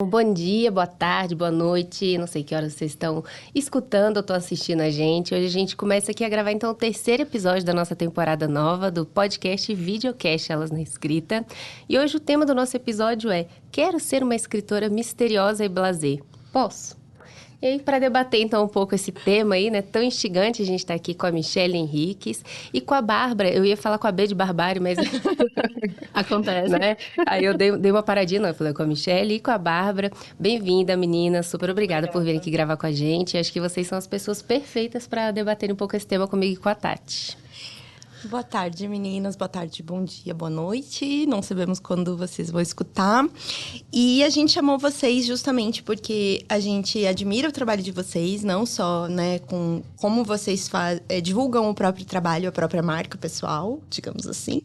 Bom dia, boa tarde, boa noite. Não sei que horas vocês estão escutando ou estão assistindo a gente. Hoje a gente começa aqui a gravar então o terceiro episódio da nossa temporada nova do podcast e videocast Elas na Escrita. E hoje o tema do nosso episódio é: quero ser uma escritora misteriosa e blasé. Posso? E aí, para debater então um pouco esse tema aí, né, tão instigante, a gente está aqui com a Michelle Henriques e com a Bárbara. Eu ia falar com a B de Barbárie, mas Acontece. né? Aí eu dei uma paradinha, não, eu falei com a Michelle e com a Bárbara. Bem-vinda, meninas. Super obrigada por virem aqui gravar com a gente. Acho que vocês são as pessoas perfeitas para debater um pouco esse tema comigo e com a Tati. Boa tarde, meninas. Boa tarde, bom dia, boa noite. Não sabemos quando vocês vão escutar. E a gente chamou vocês justamente porque a gente admira o trabalho de vocês, não só, né, com como vocês divulgam o próprio trabalho, a própria marca pessoal, digamos assim,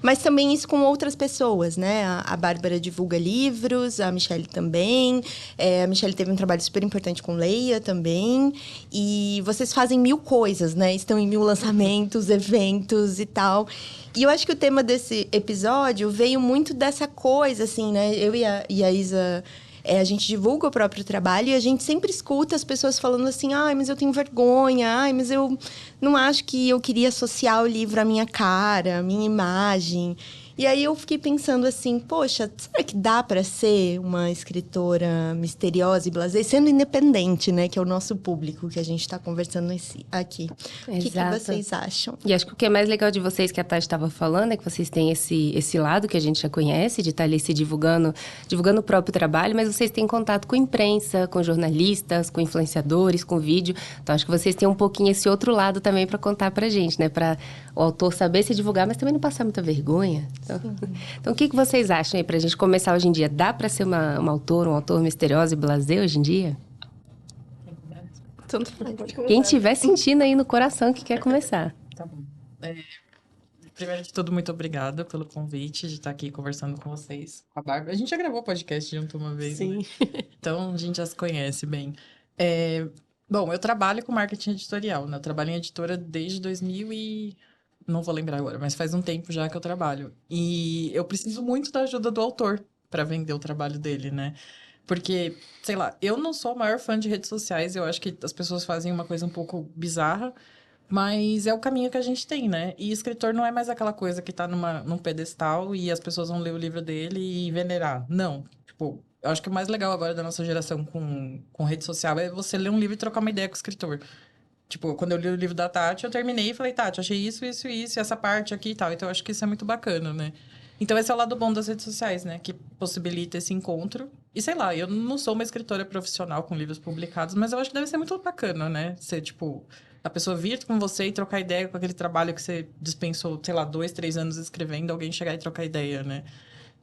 mas também isso com outras pessoas, né? A Bárbara divulga livros, a Michelle também. A Michelle teve um trabalho super importante com Leia também. E vocês fazem 1000 coisas, né? Estão em 1000 lançamentos, eventos e tal. E eu acho que o tema desse episódio veio muito dessa coisa, assim, né? Eu e a Isa, a gente divulga o próprio trabalho e a gente sempre escuta as pessoas falando assim: ai, mas eu tenho vergonha, ai, mas eu não acho que eu queria associar o livro à minha cara, à minha imagem. E aí eu fiquei pensando assim, poxa, será que dá para ser uma escritora misteriosa e blasé, sendo independente, né? Que é o nosso público que a gente está conversando aqui. O que vocês acham? E acho que o que é mais legal de vocês, que a Tati estava falando, é que vocês têm esse lado que a gente já conhece, de estar ali se divulgando o próprio trabalho, mas vocês têm contato com imprensa, com jornalistas, com influenciadores, com vídeo. Então, acho que vocês têm um pouquinho esse outro lado também para contar pra gente, né? Para o autor saber se divulgar, mas também não passar muita vergonha. Então, o que vocês acham aí pra gente começar hoje em dia? Dá pra ser um autor misterioso e blasé hoje em dia? Quem estiver sentindo aí no coração que quer começar. Tá bom. Primeiro de tudo, muito obrigada pelo convite de estar aqui conversando com vocês, com a Bárbara. A gente já gravou podcast junto uma vez, Sim. Né? Então, a gente já se conhece bem. Bom, eu trabalho com marketing editorial, né? Eu trabalho em editora desde 2000 e... Não vou lembrar agora, mas faz um tempo já que eu trabalho. E eu preciso muito da ajuda do autor para vender o trabalho dele, né? Porque, sei lá, eu não sou a maior fã de redes sociais, eu acho que as pessoas fazem uma coisa um pouco bizarra, mas é o caminho que a gente tem, né? E escritor não é mais aquela coisa que tá num pedestal e as pessoas vão ler o livro dele e venerar. Não. Tipo, eu acho que o mais legal agora da nossa geração com rede social é você ler um livro e trocar uma ideia com o escritor. Tipo, quando eu li o livro da Tati, eu terminei e falei, Tati, achei isso, isso, isso, essa parte aqui e tal. Então, eu acho que isso é muito bacana, né? Então, esse é o lado bom das redes sociais, né? Que possibilita esse encontro. E, sei lá, eu não sou uma escritora profissional com livros publicados, mas eu acho que deve ser muito bacana, né? Ser, tipo, a pessoa vir com você e trocar ideia com aquele trabalho que você dispensou, sei lá, 2, 3 anos escrevendo, alguém chegar e trocar ideia, né?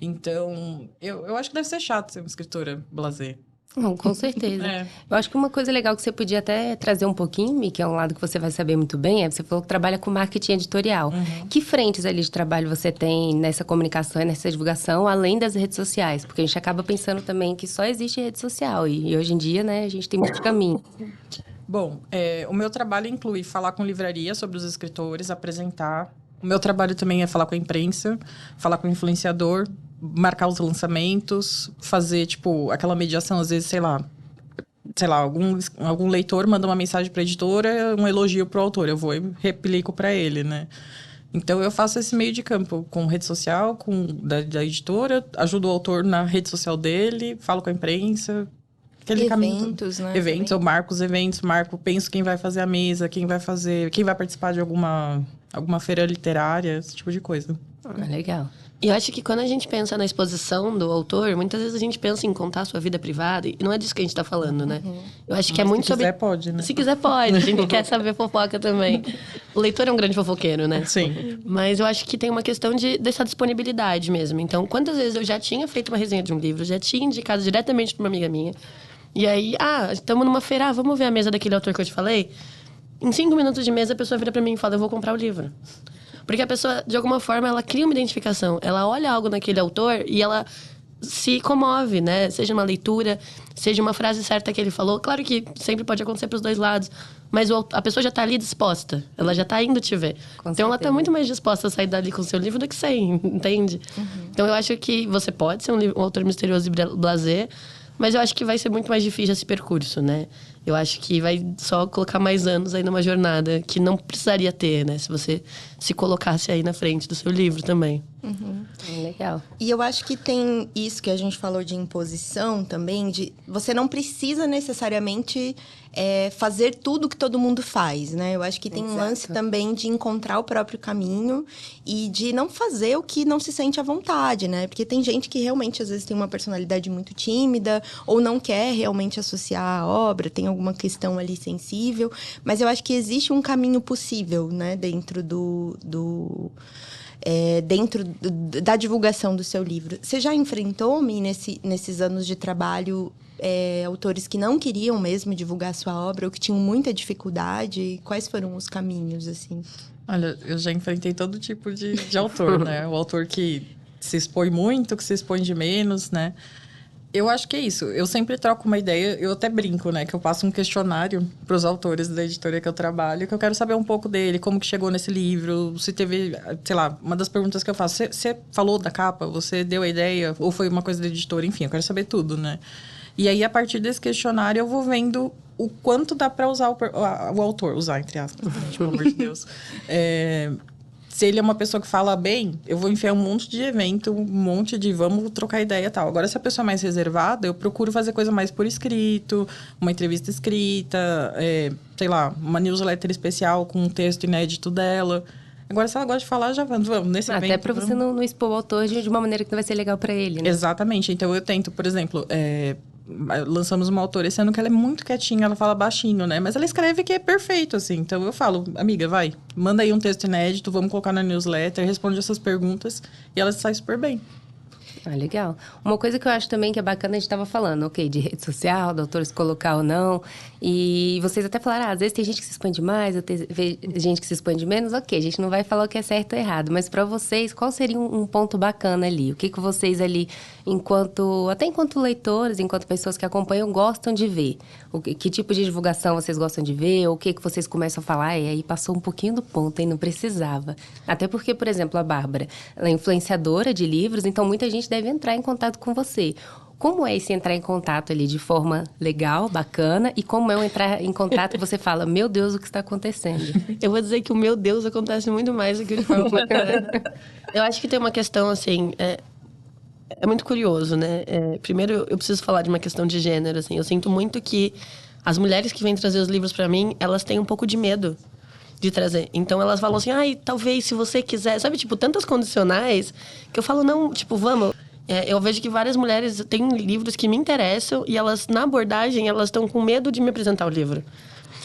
Então, eu acho que deve ser chato ser uma escritora blasé. Não, com certeza. Eu acho que uma coisa legal que você podia até trazer um pouquinho, Mi, que é um lado que você vai saber muito bem, você falou que trabalha com marketing editorial. Que frentes ali de trabalho você tem nessa comunicação e nessa divulgação, além das redes sociais? Porque a gente acaba pensando também que só existe rede social e hoje em dia, né, a gente tem muito caminho. Bom, o meu trabalho inclui falar com livraria sobre os escritores, apresentar. O meu trabalho também é falar com a imprensa, falar com o influenciador, marcar os lançamentos, fazer, tipo, aquela mediação, às vezes, sei lá, algum leitor manda uma mensagem para a editora, um elogio para o autor, eu vou e replico para ele, né? Então, eu faço esse meio de campo com rede social, da editora, ajudo o autor na rede social dele, falo com a imprensa. Eventos, né? Eventos, eu marco os eventos, penso quem vai fazer a mesa, quem vai participar de alguma feira literária, esse tipo de coisa. Legal. E eu acho que quando a gente pensa na exposição do autor, muitas vezes a gente pensa em contar a sua vida privada, e não é disso que a gente tá falando, né? Eu acho que é muito sobre... Se quiser, pode, né? Se quiser, pode. A gente quer saber fofoca também. O leitor é um grande fofoqueiro, né? Sim. Mas eu acho que tem uma questão dessa disponibilidade mesmo. Então, quantas vezes eu já tinha feito uma resenha de um livro, já tinha indicado diretamente pra uma amiga minha, e aí, estamos numa feira, vamos ver a mesa daquele autor que eu te falei? Em 5 minutos de mesa, a pessoa vira pra mim e fala, eu vou comprar o livro. Porque a pessoa, de alguma forma, ela cria uma identificação. Ela olha algo naquele autor e ela se comove, né? Seja uma leitura, seja uma frase certa que ele falou. Claro que sempre pode acontecer pros dois lados. Mas a pessoa já tá ali disposta. Ela já tá indo te ver. Então, ela tá muito mais disposta a sair dali com o seu livro do que sem, entende? Então, eu acho que você pode ser um autor misterioso e blasé, Mas eu acho que vai ser muito mais difícil esse percurso, né? Eu acho que vai só colocar mais anos aí numa jornada que não precisaria ter, né? Se você se colocasse aí na frente do seu livro também. Legal. E eu acho que tem isso que a gente falou de imposição também, de você não precisa necessariamente fazer tudo que todo mundo faz, né? Eu acho que tem um lance também de encontrar o próprio caminho e de não fazer o que não se sente à vontade, né? Porque tem gente que realmente, às vezes, tem uma personalidade muito tímida ou não quer realmente associar a obra, tem alguma questão ali sensível. Mas eu acho que existe um caminho possível, né? Dentro da divulgação do seu livro. Você já enfrentou, Mi, nesses anos de trabalho, autores que não queriam mesmo divulgar a sua obra ou que tinham muita dificuldade? Quais foram os caminhos, assim? Olha, eu já enfrentei todo tipo de autor, né? O autor que se expõe muito, que se expõe de menos, né? Eu acho que é isso. Eu sempre troco uma ideia, eu até brinco, né? Que eu passo um questionário para os autores da editoria que eu trabalho, que eu quero saber um pouco dele, como que chegou nesse livro, se teve, sei lá, uma das perguntas que eu faço, você falou da capa, você deu a ideia, ou foi uma coisa da editora, enfim, eu quero saber tudo, né? E aí, a partir desse questionário, eu vou vendo o quanto dá para usar o autor, usar, entre aspas, pelo amor de Deus. Se ele é uma pessoa que fala bem, eu vou enfiar um monte de evento, um monte de vamos trocar ideia e tal. Agora, se a pessoa é mais reservada, eu procuro fazer coisa mais por escrito, uma entrevista escrita, sei lá, uma newsletter especial com um texto inédito dela. Agora, se ela gosta de falar, já vamos nesse evento. Até para você não expor o autor de uma maneira que não vai ser legal para ele, né? Exatamente. Então, eu tento, por exemplo... lançamos uma autora esse ano que ela é muito quietinha, ela fala baixinho, né? Mas ela escreve que é perfeito, assim. Então, eu falo, amiga, vai, manda aí um texto inédito, vamos colocar na newsletter, responde essas perguntas e ela sai super bem. Ah, legal. Uma coisa que eu acho também que é bacana, a gente estava falando, ok, de rede social, do autor se colocar ou não. E vocês até falaram, às vezes tem gente que se expõe demais, tem gente que se expõe de menos. Ok, a gente não vai falar o que é certo ou errado. Mas para vocês, qual seria um ponto bacana ali? O que vocês ali, até enquanto leitores, enquanto pessoas que acompanham, gostam de ver? Que tipo de divulgação vocês gostam de ver? Ou o que vocês começam a falar? E aí passou um pouquinho do ponto, hein? Não precisava. Até porque, por exemplo, a Bárbara, ela é influenciadora de livros, então muita gente deve entrar em contato com você. Como é esse entrar em contato ali de forma legal, bacana? E como é entrar em contato e você fala, meu Deus, o que está acontecendo? Eu vou dizer que o meu Deus acontece muito mais do que de forma bacana. Eu acho que tem uma questão, assim... É muito curioso, né? Primeiro, eu preciso falar de uma questão de gênero, assim. Eu sinto muito que as mulheres que vêm trazer os livros pra mim, elas têm um pouco de medo de trazer. Então, elas falam assim, talvez, se você quiser... Sabe, tipo, tantas condicionais que eu falo, não, tipo, vamos... eu vejo que várias mulheres têm livros que me interessam e elas, na abordagem, elas estão com medo de me apresentar o livro.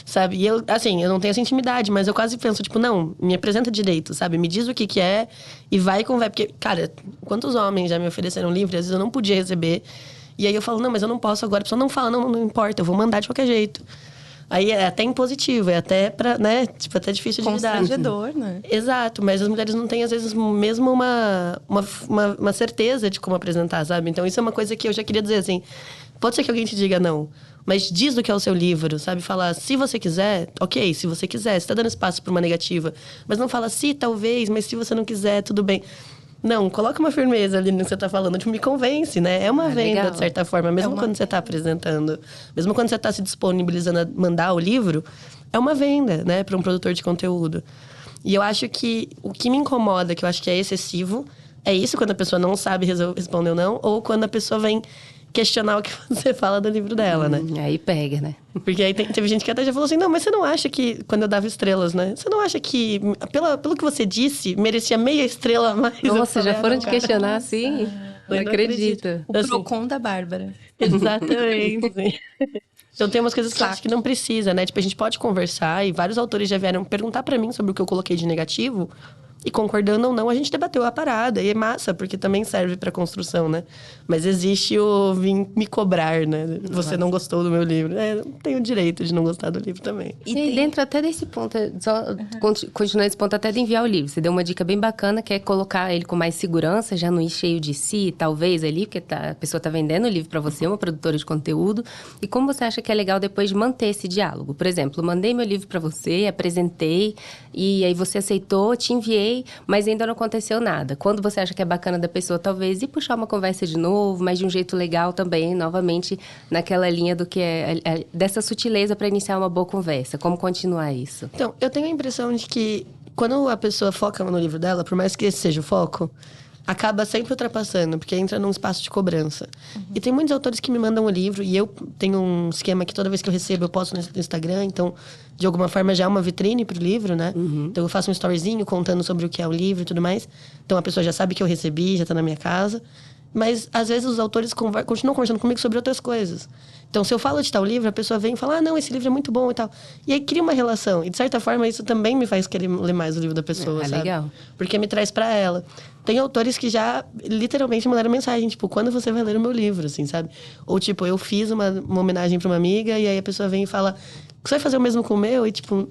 Sabe? E eu, assim, eu não tenho essa intimidade, mas eu quase penso, tipo, não, me apresenta direito, sabe? Me diz o que é e vai com vai. Porque, cara, quantos homens já me ofereceram livro e às vezes eu não podia receber. E aí eu falo, não, mas eu não posso agora. A pessoa não fala, não importa, eu vou mandar de qualquer jeito. Aí é até impositivo, é até pra, né? Tipo, até difícil de lidar. Constrangedor, né? Exato, mas as mulheres não têm, às vezes, mesmo uma certeza de como apresentar, sabe? Então, isso é uma coisa que eu já queria dizer, assim... Pode ser que alguém te diga não, mas diz do que é o seu livro, sabe? Falar, se você quiser, ok, se você quiser. Você tá dando espaço para uma negativa. Mas não fala, se, talvez, mas se você não quiser, tudo bem. Não, coloca uma firmeza ali no que você tá falando. Tipo, me convence, né? É uma venda, legal. De certa forma. Mesmo quando você tá apresentando. Mesmo quando você tá se disponibilizando a mandar o livro, é uma venda, né? Para um produtor de conteúdo. E eu acho que o que me incomoda, que eu acho que é excessivo, é isso, quando a pessoa não sabe responder ou não. Ou quando a pessoa vem questionar o que você fala do livro dela, né? Aí pega, né? Porque aí teve gente que até já falou assim, não, mas você não acha que... Quando eu dava estrelas, né? Você não acha que, pelo que você disse, merecia meia estrela a mais? Nossa, já foram te questionar assim? Não acredito. O Procon da Bárbara. Exatamente. Então, tem umas coisas que eu acho que não precisa, né? Tipo, a gente pode conversar e vários autores já vieram perguntar pra mim sobre o que eu coloquei de negativo. E concordando ou não, a gente debateu a parada. E é massa, porque também serve pra construção, né? Mas existe o vir me cobrar, né? Você não gostou do meu livro. Eu tenho o direito de não gostar do livro também. E dentro até desse ponto, só continuar esse ponto até de enviar o livro. Você deu uma dica bem bacana, que é colocar ele com mais segurança, já não ir cheio de si, talvez ali, porque a pessoa tá vendendo o livro pra você, uma produtora de conteúdo. E como você acha que é legal depois de manter esse diálogo? Por exemplo, mandei meu livro pra você, apresentei, e aí você aceitou, te enviei, ok, mas ainda não aconteceu nada. Quando você acha que é bacana da pessoa, talvez ir puxar uma conversa de novo, mas de um jeito legal também, novamente, naquela linha do que dessa sutileza para iniciar uma boa conversa. Como continuar isso? Então, eu tenho a impressão de que quando a pessoa foca no livro dela, por mais que esse seja o foco, acaba sempre ultrapassando, porque entra num espaço de cobrança. E tem muitos autores que me mandam o livro, e eu tenho um esquema que toda vez que eu recebo, eu posto no Instagram, então, de alguma forma, já é uma vitrine pro livro, né? Então, eu faço um storyzinho contando sobre o que é o livro e tudo mais. Então, a pessoa já sabe que eu recebi, já tá na minha casa. Mas, às vezes, os autores continuam conversando comigo sobre outras coisas. Então, se eu falo de tal livro, a pessoa vem e fala, não, esse livro é muito bom e tal. E aí, cria uma relação. E, de certa forma, isso também me faz querer ler mais o livro da pessoa, sabe? Legal. Porque me traz pra ela. Tem autores que já, literalmente, mandaram mensagem, tipo, quando você vai ler o meu livro, assim, sabe? Ou, tipo, eu fiz uma homenagem pra uma amiga, e aí a pessoa vem e fala, você vai fazer o mesmo com o meu? E, tipo,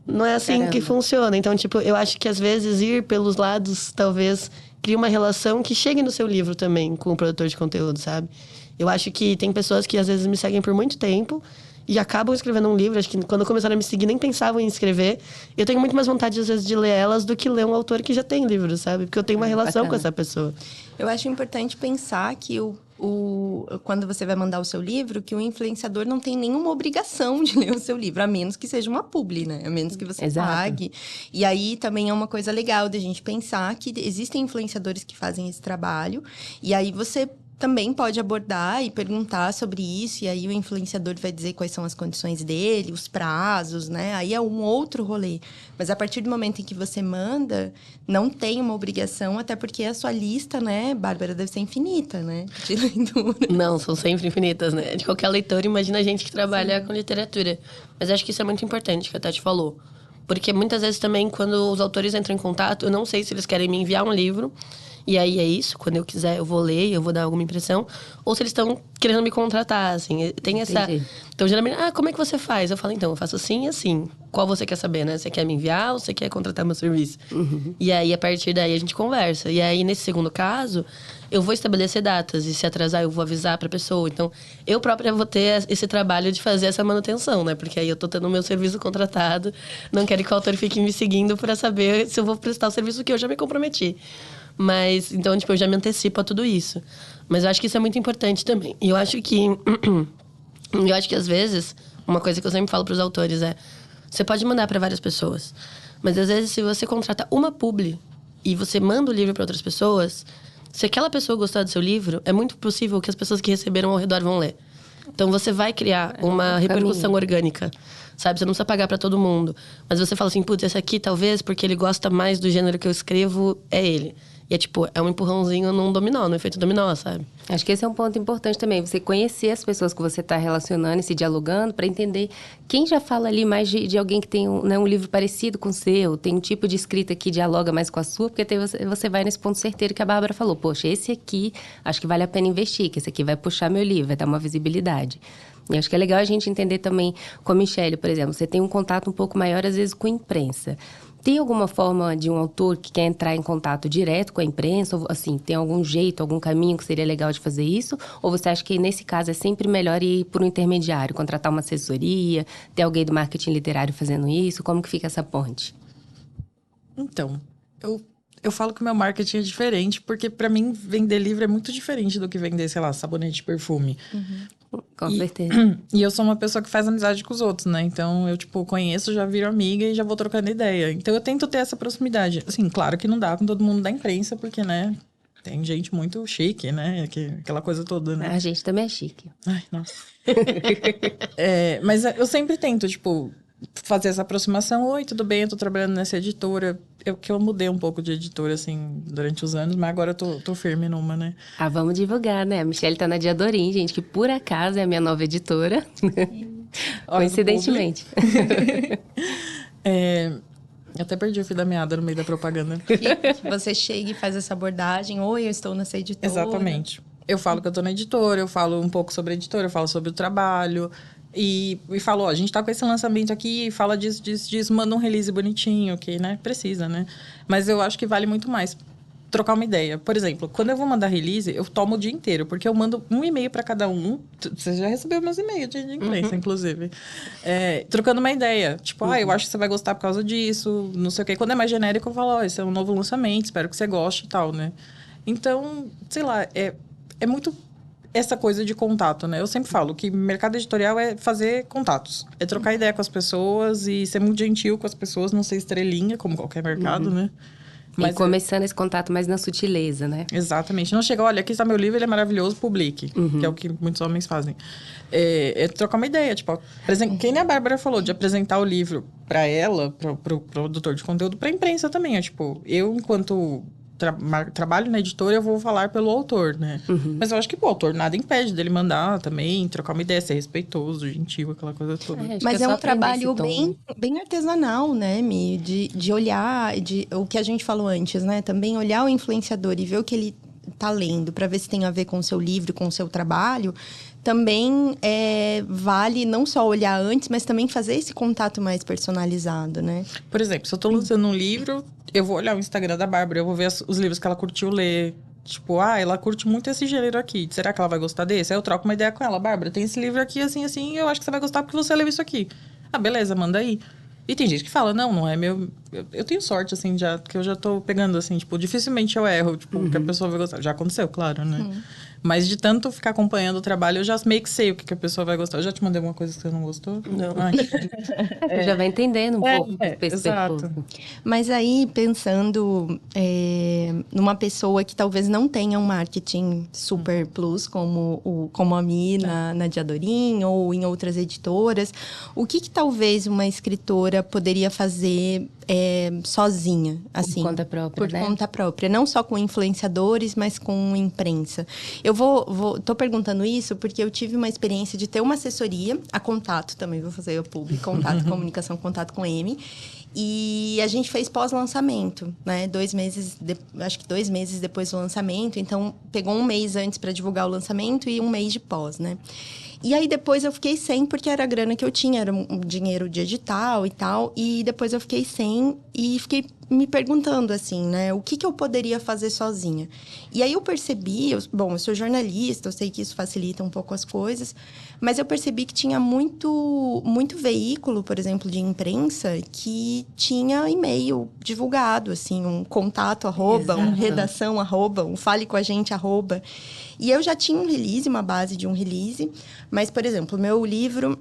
não é assim que funciona. Então, tipo, eu acho que, às vezes, ir pelos lados, talvez, crie uma relação que chegue no seu livro também, com o produtor de conteúdo, sabe? Eu acho que tem pessoas que, às vezes, me seguem por muito tempo e acabam escrevendo um livro. Acho que quando começaram a me seguir, nem pensavam em escrever. Eu tenho muito mais vontade, às vezes, de ler elas do que ler um autor que já tem livro, sabe? Porque eu tenho uma relação com essa pessoa. Eu acho importante pensar que quando você vai mandar o seu livro, que o influenciador não tem nenhuma obrigação de ler o seu livro, a menos que seja uma publi, né? A menos que você pague. E aí também é uma coisa legal de a gente pensar que existem influenciadores que fazem esse trabalho. E aí você também pode abordar e perguntar sobre isso, e aí o influenciador vai dizer quais são as condições dele, os prazos, né? Aí é um outro rolê. Mas a partir do momento em que você manda, não tem uma obrigação, até porque a sua lista, né, Bárbara, deve ser infinita, né? De leitura. Não, são sempre infinitas, né? De qualquer leitor, imagina a gente que trabalha com literatura. Mas acho que isso é muito importante, que a Tati falou. Porque muitas vezes também, quando os autores entram em contato, eu não sei se eles querem me enviar um livro. E aí é isso, quando eu quiser eu vou ler, eu vou dar alguma impressão. Ou se eles estão querendo me contratar, assim. Tem essa... Entendi. Então, geralmente, como é que você faz? Eu falo, então, eu faço assim e assim. Qual você quer saber, né? Você quer me enviar ou você quer contratar meu serviço? E aí, a partir daí, a gente conversa. E aí, nesse segundo caso, eu vou estabelecer datas. E se atrasar, eu vou avisar pra pessoa. Então, eu própria vou ter esse trabalho de fazer essa manutenção, né? Porque aí eu tô tendo o meu serviço contratado. Não quero que o autor fique me seguindo pra saber se eu vou prestar o serviço que eu já me comprometi. Mas, então, tipo, eu já me antecipo a tudo isso. Mas eu acho que isso é muito importante também. E eu acho que... eu acho que, às vezes, uma coisa que eu sempre falo pros autores é... Você pode mandar para várias pessoas. Mas, às vezes, se você contrata uma publi e você manda o livro para outras pessoas... Se aquela pessoa gostar do seu livro, é muito possível que as pessoas que receberam ao redor vão ler. Então, você vai criar uma repercussão orgânica. Sabe? Você não precisa pagar para todo mundo. Mas você fala assim, putz, esse aqui, talvez, porque ele gosta mais do gênero que eu escrevo, é ele. E é tipo, é um empurrãozinho num dominó, no efeito dominó, sabe? Acho que esse é um ponto importante também. Você conhecer as pessoas que você está relacionando e se dialogando para entender quem já fala ali mais de alguém que tem um livro parecido com o seu, tem um tipo de escrita que dialoga mais com a sua, porque até você vai nesse ponto certeiro que a Bárbara falou. Poxa, esse aqui, acho que vale a pena investir, que esse aqui vai puxar meu livro, vai dar uma visibilidade. E acho que é legal a gente entender também com a Michelle, por exemplo. Você tem um contato um pouco maior, às vezes, com a imprensa. Tem alguma forma de um autor que quer entrar em contato direto com a imprensa? Ou, assim, tem algum jeito, algum caminho que seria legal de fazer isso? Ou você acha que, nesse caso, é sempre melhor ir por um intermediário? Contratar uma assessoria? Ter alguém do marketing literário fazendo isso? Como que fica essa ponte? Então, eu falo que o meu marketing é diferente, porque para mim, vender livro é muito diferente do que vender, sei lá, sabonete de perfume. Com certeza. E eu sou uma pessoa que faz amizade com os outros, né? Então, eu, tipo, conheço, já viro amiga e já vou trocando ideia. Então, eu tento ter essa proximidade. Assim, claro que não dá com todo mundo da imprensa, porque, né? Tem gente muito chique, né? Aquela coisa toda, né? A gente também é chique. Ai, nossa. Mas eu sempre tento, tipo, fazer essa aproximação. Oi, tudo bem? Eu tô trabalhando nessa editora. Eu mudei um pouco de editora, assim, durante os anos. Mas agora eu tô firme numa, né? Vamos divulgar, né? A Michelle tá na Diadorim, gente, que por acaso é a minha nova editora. Coincidentemente. Eu até perdi o fio da meada no meio da propaganda. Que você chega e faz essa abordagem. Oi, eu estou nessa editora. Exatamente. Eu falo que eu tô na editora, eu falo um pouco sobre a editora, eu falo sobre o trabalho. E falo, ó, a gente tá com esse lançamento aqui, fala disso, manda um release bonitinho, que, né, precisa, né? Mas eu acho que vale muito mais trocar uma ideia. Por exemplo, quando eu vou mandar release, eu tomo o dia inteiro, porque eu mando um e-mail para cada um. Você já recebeu meus e-mails de imprensa, inclusive. Trocando uma ideia. Tipo, eu acho que você vai gostar por causa disso, não sei o quê. Quando é mais genérico, eu falo, esse é um novo lançamento, espero que você goste e tal, né? Então, sei lá, é muito essa coisa de contato, né? Eu sempre falo que mercado editorial é fazer contatos. É trocar ideia com as pessoas e ser muito gentil com as pessoas, não ser estrelinha, como qualquer mercado, né? Mas e começando esse contato mais na sutileza, né? Exatamente. Não chega, olha, aqui está meu livro, ele é maravilhoso, publique. Que é o que muitos homens fazem. É trocar uma ideia, tipo... Que nem a Bárbara falou, de apresentar o livro para ela, pro produtor de conteúdo, para a imprensa também. Tipo, eu, enquanto... trabalho na editora, eu vou falar pelo autor, né? Mas eu acho que o autor nada impede dele mandar também, trocar uma ideia, ser respeitoso, gentil, aquela coisa toda. Mas é um trabalho bem artesanal, né, Mi? De olhar, o que a gente falou antes, né? Também olhar o influenciador e ver o que ele tá lendo, para ver se tem a ver com o seu livro, com o seu trabalho. Também vale não só olhar antes, mas também fazer esse contato mais personalizado, né? Por exemplo, se eu tô lançando um livro, eu vou olhar o Instagram da Bárbara, eu vou ver os livros que ela curtiu ler. Tipo, ela curte muito esse gênero aqui. Será que ela vai gostar desse? Aí eu troco uma ideia com ela. Bárbara, tem esse livro aqui, assim, assim, eu acho que você vai gostar porque você leu isso aqui. Beleza, manda aí. E tem gente que fala, não é meu... Eu tenho sorte, assim, já, que eu já tô pegando, assim, tipo, dificilmente eu erro, tipo, que a pessoa vai gostar. Já aconteceu, claro, né? Mas de tanto ficar acompanhando o trabalho, eu já meio que sei o que a pessoa vai gostar. Eu já te mandei alguma coisa que você não gostou? Não. Já vai entendendo um pouco. Exato. Mas aí, pensando numa pessoa que talvez não tenha um marketing super plus, como a Mi na Diadorim ou em outras editoras, o que talvez uma escritora poderia fazer sozinha, assim? Por conta própria, Por conta própria. Não só com influenciadores, mas com imprensa. Eu tô perguntando isso porque eu tive uma experiência de ter uma assessoria, a Contato também, vou fazer o público, Contato, Comunicação, Contato com M. E a gente fez pós-lançamento, né? 2 meses, acho que 2 meses depois do lançamento. Então, pegou 1 mês antes para divulgar o lançamento e 1 mês de pós, né? E aí, depois eu fiquei sem, porque era a grana que eu tinha, era um dinheiro de edital e tal. E depois eu fiquei sem e fiquei me perguntando, assim, né? O que eu poderia fazer sozinha? E aí eu percebi... eu sou jornalista, eu sei que isso facilita um pouco as coisas. Mas eu percebi que tinha muito veículo, por exemplo, de imprensa, que tinha e-mail divulgado, assim, um contato, um redação, um fale com a gente, . E eu já tinha um release, uma base de um release. Mas, por exemplo, o meu livro...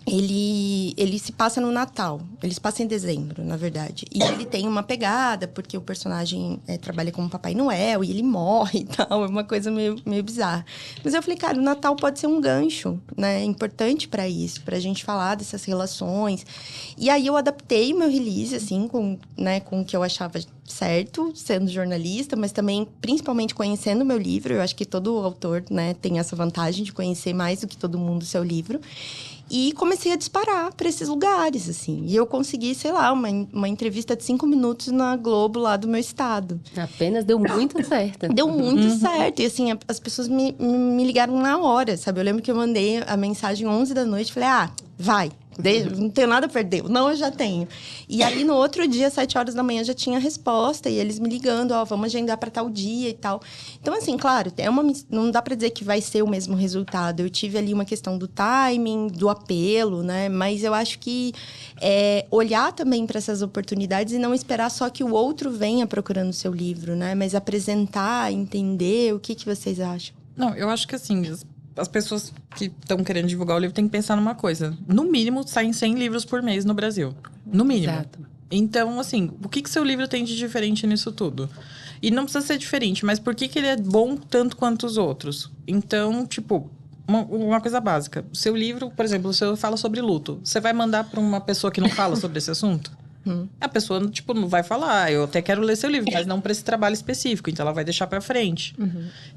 Ele se passa no Natal. Ele se passa em dezembro, na verdade. E ele tem uma pegada, porque o personagem trabalha como Papai Noel e ele morre e tal. É uma coisa meio bizarra. Mas eu falei, cara, o Natal pode ser um gancho, né? Importante para isso, pra gente falar dessas relações. E aí eu adaptei o meu release, assim, com o que eu achava certo, sendo jornalista, mas também, principalmente, conhecendo o meu livro. Eu acho que todo autor, né, tem essa vantagem de conhecer mais do que todo mundo o seu livro. E comecei a disparar para esses lugares, assim. E eu consegui, sei lá, uma entrevista de 5 minutos na Globo, lá do meu estado. Apenas deu muito certo. Deu muito certo. E, assim, as pessoas me ligaram na hora, sabe? Eu lembro que eu mandei a mensagem 11 da noite. Falei, vai. Não tenho nada a perder. Não, eu já tenho. E aí, no outro dia, 7 horas da manhã, já tinha a resposta. E eles me ligando, vamos agendar para tal dia e tal. Então, assim, claro, não dá para dizer que vai ser o mesmo resultado. Eu tive ali uma questão do timing, do apelo, né? Mas eu acho que olhar também para essas oportunidades e não esperar só que o outro venha procurando o seu livro, né? Mas apresentar, entender. O que vocês acham? Não, eu acho que, assim... As pessoas que estão querendo divulgar o livro têm que pensar numa coisa. No mínimo, saem 100 livros por mês no Brasil. No mínimo. Exato. Então, assim, o que seu livro tem de diferente nisso tudo? E não precisa ser diferente, mas por que ele é bom tanto quanto os outros? Então, tipo, uma coisa básica. O seu livro, por exemplo, você fala sobre luto. Você vai mandar para uma pessoa que não fala sobre esse assunto? A pessoa, tipo, não vai falar, eu até quero ler seu livro, mas não para esse trabalho específico, então ela vai deixar para frente.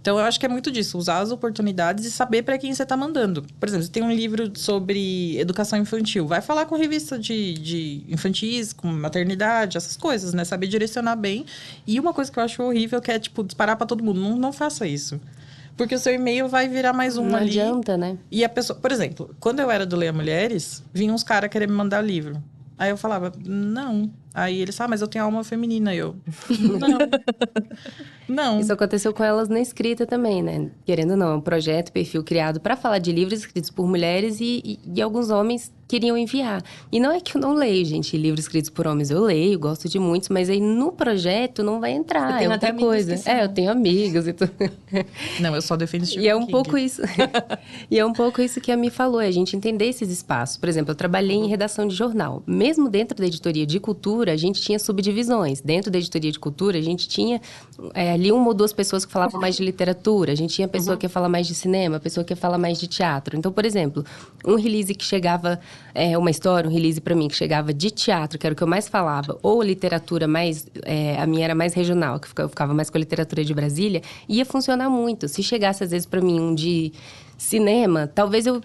Então, eu acho que é muito disso, usar as oportunidades e saber para quem você está mandando. Por exemplo, você tem um livro sobre educação infantil, vai falar com revista de infantis, com maternidade, essas coisas, né? Saber direcionar bem. E uma coisa que eu acho horrível, que é, tipo, disparar para todo mundo. Não faça isso. Porque o seu e-mail vai virar mais um não ali. Não adianta, né? E a pessoa... Por exemplo, quando eu era do Leia Mulheres, vinham uns caras querer me mandar livro. Aí eu falava, não. Aí eles, mas eu tenho alma feminina. Eu, não. Não. Isso aconteceu com elas na escrita também, né? Querendo ou não, é um projeto, perfil criado para falar de livros escritos por mulheres e alguns homens queriam enviar. E não é que eu não leio, gente, livros escritos por homens. Eu leio, gosto de muitos, mas aí no projeto não vai entrar, é outra coisa. Eu tenho amigos e tudo. Não, eu só defendo Stephen E é um King. pouco isso. E é um pouco isso que a Mi falou, é a gente entender esses espaços. Por exemplo, eu trabalhei em redação de jornal. Mesmo dentro da editoria de cultura, a gente tinha subdivisões. Dentro da editoria de cultura, a gente tinha ali uma ou duas pessoas que falavam mais de literatura. A gente tinha pessoa que ia falar mais de cinema, pessoa que ia falar mais de teatro. Então, por exemplo, um release que chegava... uma história, um release pra mim que chegava de teatro, que era o que eu mais falava, ou literatura mais... a minha era mais regional, que eu ficava mais com a literatura de Brasília, ia funcionar muito. Se chegasse, às vezes, pra mim, um de cinema, talvez eu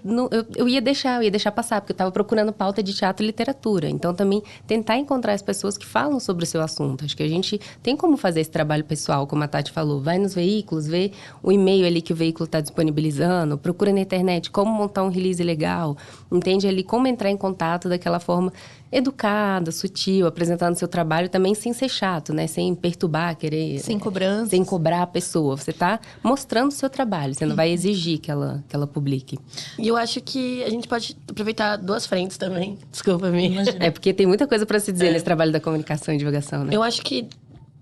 ia deixar passar, porque eu tava procurando pauta de teatro e literatura. Então, também, tentar encontrar as pessoas que falam sobre o seu assunto. Acho que a gente tem como fazer esse trabalho pessoal, como a Tati falou. Vai nos veículos, vê o e-mail ali que o veículo está disponibilizando, procura na internet como montar um release legal, entende ali como entrar em contato daquela forma educada, sutil, apresentando seu trabalho também sem ser chato, né? Sem perturbar, querer... Sem cobrança. Sem cobrar a pessoa. Você está mostrando o seu trabalho, você não vai exigir que ela publique. E eu acho que a gente pode aproveitar duas frentes também. Desculpa, Mi. É porque tem muita coisa para se dizer nesse trabalho da comunicação e divulgação, né? Eu acho que,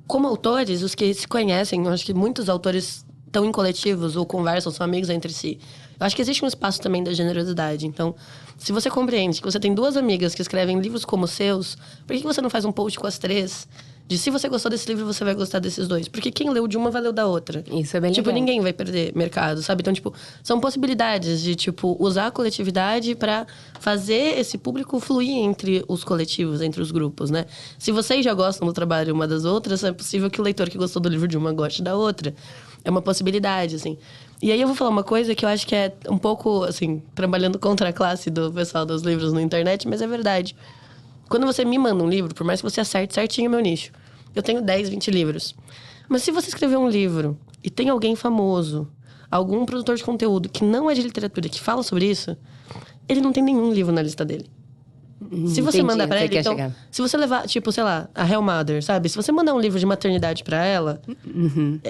como autores, os que se conhecem, eu acho que muitos autores estão em coletivos ou conversam, são amigos entre si. Eu acho que existe um espaço também da generosidade. Então, se você compreende que você tem duas amigas que escrevem livros como os seus, por que você não faz um post com as três? De se você gostou desse livro, você vai gostar desses dois. Porque quem leu de uma vai ler da outra. Isso é bem Tipo, legal. ninguém vai perder mercado, sabe? Então, tipo, são possibilidades de, tipo, usar a coletividade pra fazer esse público fluir entre os coletivos, entre os grupos, né? Se vocês já gostam do trabalho uma das outras, é possível que o leitor que gostou do livro de uma goste da outra. É uma possibilidade, assim. E aí eu vou falar uma coisa que eu acho que é um pouco, assim, trabalhando contra a classe do pessoal dos livros na internet, mas é verdade. Quando você me manda um livro, por mais que você acerte certinho o meu nicho, eu tenho 10, 20 livros. Mas se você escrever um livro e tem alguém famoso, algum produtor de conteúdo que não é de literatura, que fala sobre isso, ele não tem nenhum livro na lista dele. Se você mandar pra ele, então... Se você levar, tipo, sei lá, a Hell Mother, sabe? Se você mandar um livro de maternidade pra ela,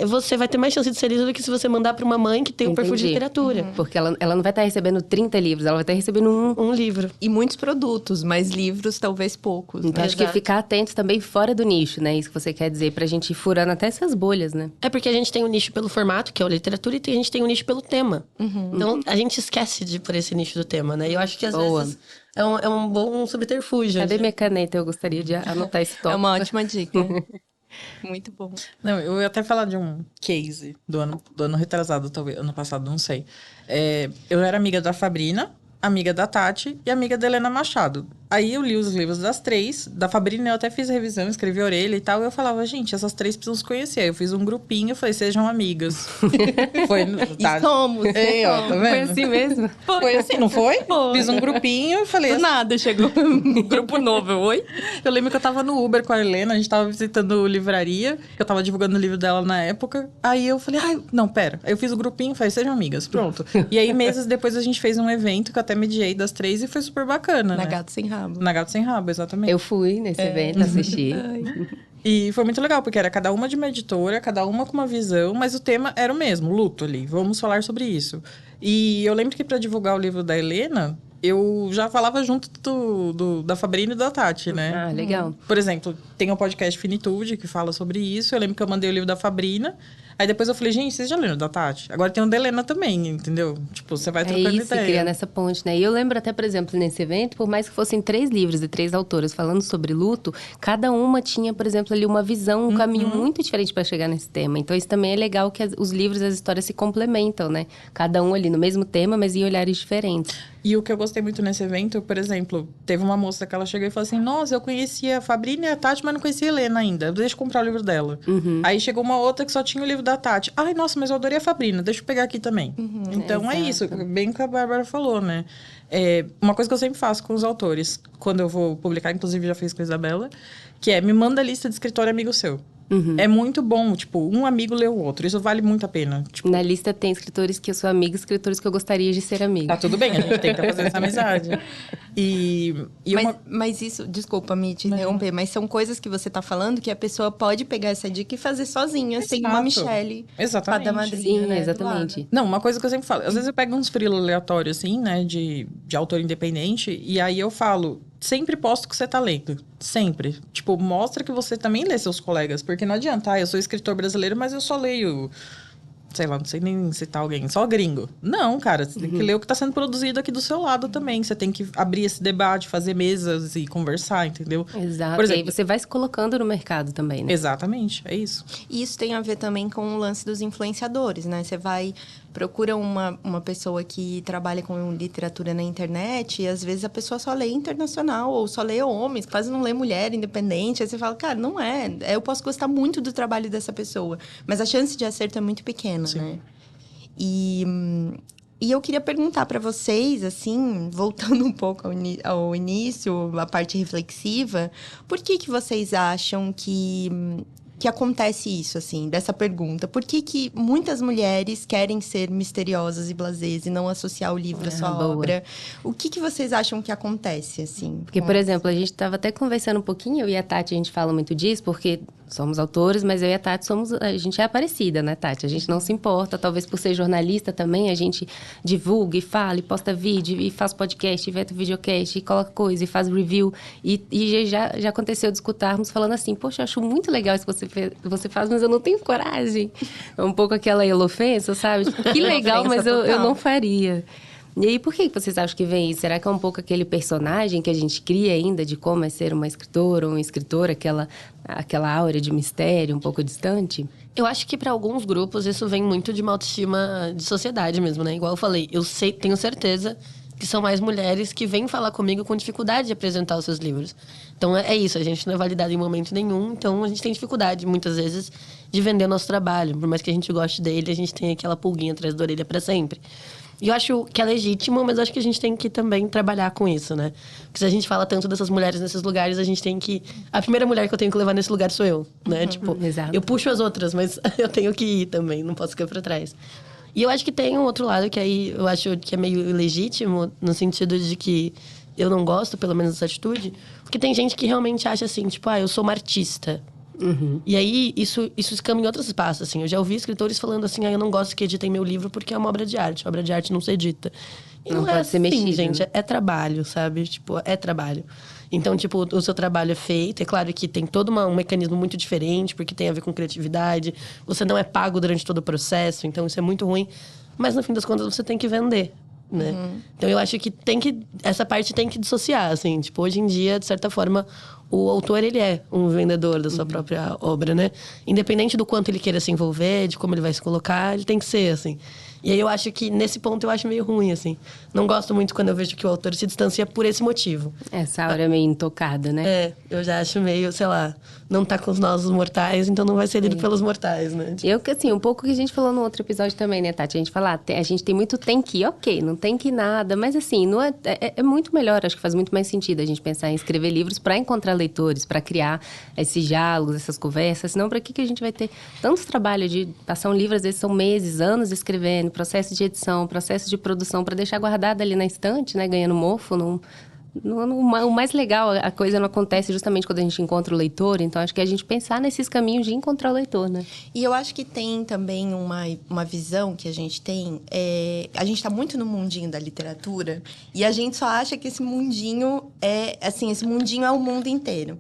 você vai ter mais chance de ser lida do que se você mandar pra uma mãe que tem um perfil de literatura. Porque ela não vai estar recebendo 30 livros, ela vai estar recebendo um livro. E muitos produtos, mas livros talvez poucos. Então, acho que ficar atento também fora do nicho, né? Isso que você quer dizer, pra gente ir furando até essas bolhas, né? É porque a gente tem um nicho pelo formato, que é a literatura, e a gente tem um nicho pelo tema. Então, a gente esquece de ir por esse nicho do tema, né? E eu acho que às vezes... É um bom subterfúgio. Cadê minha caneta? Eu gostaria de anotar esse tópico. É uma ótima dica. Muito bom. Não, eu ia até falar de um case do ano retrasado, talvez, ano passado, não sei. Eu era amiga da Fabrina, amiga da Tati e amiga da Helena Machado. Aí eu li os livros das três. Da Fabrina eu até fiz revisão, escrevi a orelha e tal. E eu falava, gente, essas três precisam se conhecer. Aí eu fiz um grupinho e falei, sejam amigas. Foi, tá? E somos. Tá vendo? Foi assim mesmo? Foi assim, não foi? Fiz um grupinho e falei... Do nada, chegou um grupo novo. Oi? Eu lembro que eu tava no Uber com a Helena, a gente tava visitando livraria. Eu tava divulgando o livro dela na época. Aí eu falei, não, pera. Aí eu fiz o grupinho e falei, sejam amigas, pronto. E aí, meses depois, a gente fez um evento que eu até mediei das três e foi super bacana, Na né? Gato Sem Rabo. Na Gato Sem Rabo, exatamente. Eu fui nesse evento, assisti. E foi muito legal, porque era cada uma de uma editora, cada uma com uma visão, mas o tema era o mesmo, luto ali. Vamos falar sobre isso. E eu lembro que para divulgar o livro da Helena, eu já falava junto da Fabrina e da Tati, né? Ah, legal. Por exemplo, tem o podcast Finitude, que fala sobre isso. Eu lembro que eu mandei o livro da Fabrina. Aí depois eu falei, gente, vocês já leram da Tati? Agora tem o da Helena também, entendeu? Tipo, você vai trocando ideia. Criando essa ponte, né? E eu lembro até, por exemplo, nesse evento, por mais que fossem 3 livros e 3 autoras falando sobre luto, cada uma tinha, por exemplo, ali uma visão, um caminho muito diferente para chegar nesse tema. Então, isso também é legal que os livros e as histórias se complementam, né? Cada um ali no mesmo tema, mas em olhares diferentes. E o que eu gostei muito nesse evento, por exemplo, teve uma moça que ela chegou e falou assim, nossa, eu conhecia a Fabrina e a Tati, mas não conhecia a Helena ainda. Deixa eu comprar o livro dela. Aí chegou uma outra que só tinha o livro da Tati. Ai, nossa, mas eu adorei a Fabrina, deixa eu pegar aqui também. Então, é isso, bem o que a Bárbara falou, né? Uma coisa que eu sempre faço com os autores, quando eu vou publicar, inclusive já fiz com a Isabela, que é, me manda a lista de escritor amigo seu. É muito bom, tipo, um amigo lê o outro. Isso vale muito a pena. Tipo, Na lista tem escritores que eu sou amiga, escritores que eu gostaria de ser amiga. tá tudo bem, a gente tenta fazer essa amizade. Mas isso, desculpa me te interromper, mas são coisas que você tá falando que a pessoa pode pegar essa dica e fazer sozinha, sem uma Michelle. Exatamente. Fada madrinha, Sim, né, do exatamente. lado. Não, uma coisa que eu sempre falo. Às vezes eu pego uns freela aleatórios, assim, né? De autor independente. E aí eu falo... Sempre posto o que você tá lendo. Sempre. Tipo, mostra que você também lê seus colegas. Porque não adianta, eu sou escritor brasileiro, mas eu só leio... Sei lá, não sei nem citar alguém. Só gringo. Não, cara. Você tem que ler o que tá sendo produzido aqui do seu lado também. Você tem que abrir esse debate, fazer mesas e conversar, entendeu? Exato. Por exemplo, E aí você vai se colocando no mercado também, né? Exatamente, é isso. E isso tem a ver também com o lance dos influenciadores, né? Você procura uma pessoa que trabalha com literatura na internet e às vezes a pessoa só lê internacional ou só lê homens, quase não lê mulher independente. Aí você fala, cara, não é. Eu posso gostar muito do trabalho dessa pessoa, mas a chance de acerto é muito pequena, Sim. né? E eu queria perguntar para vocês, assim, voltando um pouco ao início, a parte reflexiva, por que vocês acham que acontece isso, assim, dessa pergunta? Por que muitas mulheres querem ser misteriosas e blasés e não associar o livro à sua boa. obra? O que vocês acham que acontece, assim? Porque, por exemplo, a gente estava até conversando um pouquinho, eu e a Tati, a gente fala muito disso, porque somos autores, mas eu e a Tati a gente é parecida, né, Tati? A gente não se importa, talvez por ser jornalista também, a gente divulga e fala, e posta vídeo, e faz podcast, e veta videocast, e coloca coisa, e faz review. E já aconteceu de escutarmos falando assim, poxa, eu acho muito legal isso que você faz, mas eu não tenho coragem. É um pouco aquela ofensa, sabe? Tipo, que legal, mas eu não faria. E aí, por que vocês acham que vem isso? Será que é um pouco aquele personagem que a gente cria ainda de como é ser uma escritora ou um escritor, aquela áurea de mistério um pouco distante? Eu acho que para alguns grupos isso vem muito de uma autoestima de sociedade mesmo, né? Igual eu falei, tenho certeza que são mais mulheres que vêm falar comigo com dificuldade de apresentar os seus livros. Então é isso, a gente não é validado em momento nenhum, então a gente tem dificuldade muitas vezes de vender o nosso trabalho. Por mais que a gente goste dele, a gente tem aquela pulguinha atrás da orelha para sempre. E eu acho que é legítimo, mas eu acho que a gente tem que também trabalhar com isso, né? Porque se a gente fala tanto dessas mulheres nesses lugares, a gente tem que... A primeira mulher que eu tenho que levar nesse lugar sou eu, né? Exato. Eu puxo as outras, mas eu tenho que ir também, não posso ficar pra trás. E eu acho que tem um outro lado que aí eu acho que é meio ilegítimo, no sentido de que eu não gosto, pelo menos, dessa atitude. Porque tem gente que realmente acha assim, tipo, eu sou uma artista. E aí, isso escama em outros espaços, assim. Eu já ouvi escritores falando assim, eu não gosto que editem meu livro porque é uma obra de arte. A obra de arte não se edita. E Não não é pode ser assim, mexido, gente. né? É trabalho, sabe? Tipo, é trabalho. Então, tipo, o seu trabalho é feito. É claro que tem todo um mecanismo muito diferente, porque tem a ver com criatividade. Você não é pago durante todo o processo, então isso é muito ruim. Mas, no fim das contas, você tem que vender, né? Então, eu acho que essa parte tem que dissociar, assim. Tipo, hoje em dia, de certa forma, o autor, ele é um vendedor da sua própria obra, né? Independente do quanto ele queira se envolver, de como ele vai se colocar, ele tem que ser, assim. E aí eu acho que, nesse ponto, eu acho meio ruim, assim. Não gosto muito quando eu vejo que o autor se distancia por esse motivo. Essa áurea é meio intocada, né? É, eu já acho meio, sei lá, não tá com os nossos mortais, então não vai ser lido pelos mortais, né? Eu que, assim, um pouco que a gente falou no outro episódio também, né, Tati? A gente fala, a gente tem muito tem que, ok, não tem que nada, mas assim, não é muito melhor, acho que faz muito mais sentido a gente pensar em escrever livros para encontrar leitores, para criar esses diálogos, essas conversas, senão para que a gente vai ter tanto trabalho de passar um livro, às vezes são meses, anos escrevendo, processo de edição, processo de produção, para deixar guardado ali na estante, né, ganhando mofo, o mais legal, a coisa não acontece justamente quando a gente encontra o leitor, então acho que é a gente pensar nesses caminhos de encontrar o leitor, né? E eu acho que tem também uma visão que a gente tem. A gente está muito no mundinho da literatura e a gente só acha que esse mundinho esse mundinho é o mundo inteiro.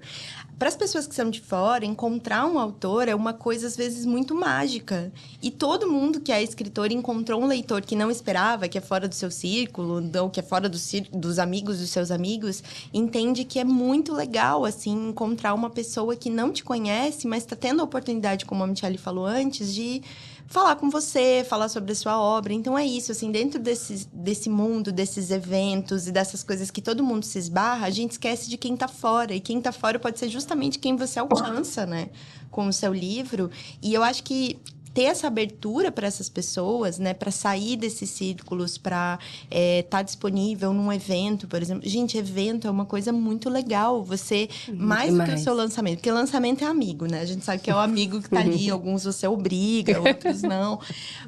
Para as pessoas que são de fora, encontrar um autor é uma coisa, às vezes, muito mágica. E todo mundo que é escritor encontrou um leitor que não esperava, que é fora do seu círculo, ou que é fora dos amigos dos seus amigos, entende que é muito legal, assim, encontrar uma pessoa que não te conhece, mas está tendo a oportunidade, como a Michelle falou antes, de falar com você, falar sobre a sua obra. Então, é isso, assim, dentro desse mundo, desses eventos e dessas coisas que todo mundo se esbarra, a gente esquece de quem tá fora. E quem tá fora pode ser justamente quem você alcança, né? Com o seu livro. E eu acho que ter essa abertura para essas pessoas, né? Para sair desses círculos, para estar disponível num evento, por exemplo. Gente, evento é uma coisa muito legal. Você, mais do que o seu lançamento. Porque lançamento é amigo, né? A gente sabe que é o amigo que tá ali. Alguns você obriga, outros não.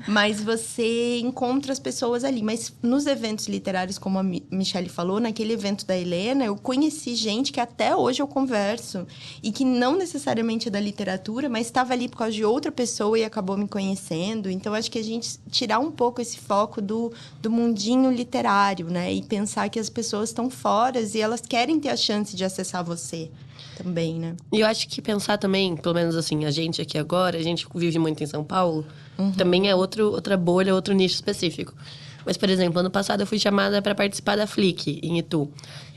Mas você encontra as pessoas ali. Mas nos eventos literários, como a Michelle falou, naquele evento da Helena, eu conheci gente que até hoje eu converso. E que não necessariamente é da literatura, mas estava ali por causa de outra pessoa e acabou me conhecendo. Então, acho que a gente tirar um pouco esse foco do mundinho literário, né? E pensar que as pessoas estão fora e elas querem ter a chance de acessar você também, né? E eu acho que pensar também, pelo menos assim, a gente aqui agora, a gente vive muito em São Paulo, também é outra bolha, outro nicho específico. Mas, por exemplo, ano passado eu fui chamada para participar da Flick, em Itu.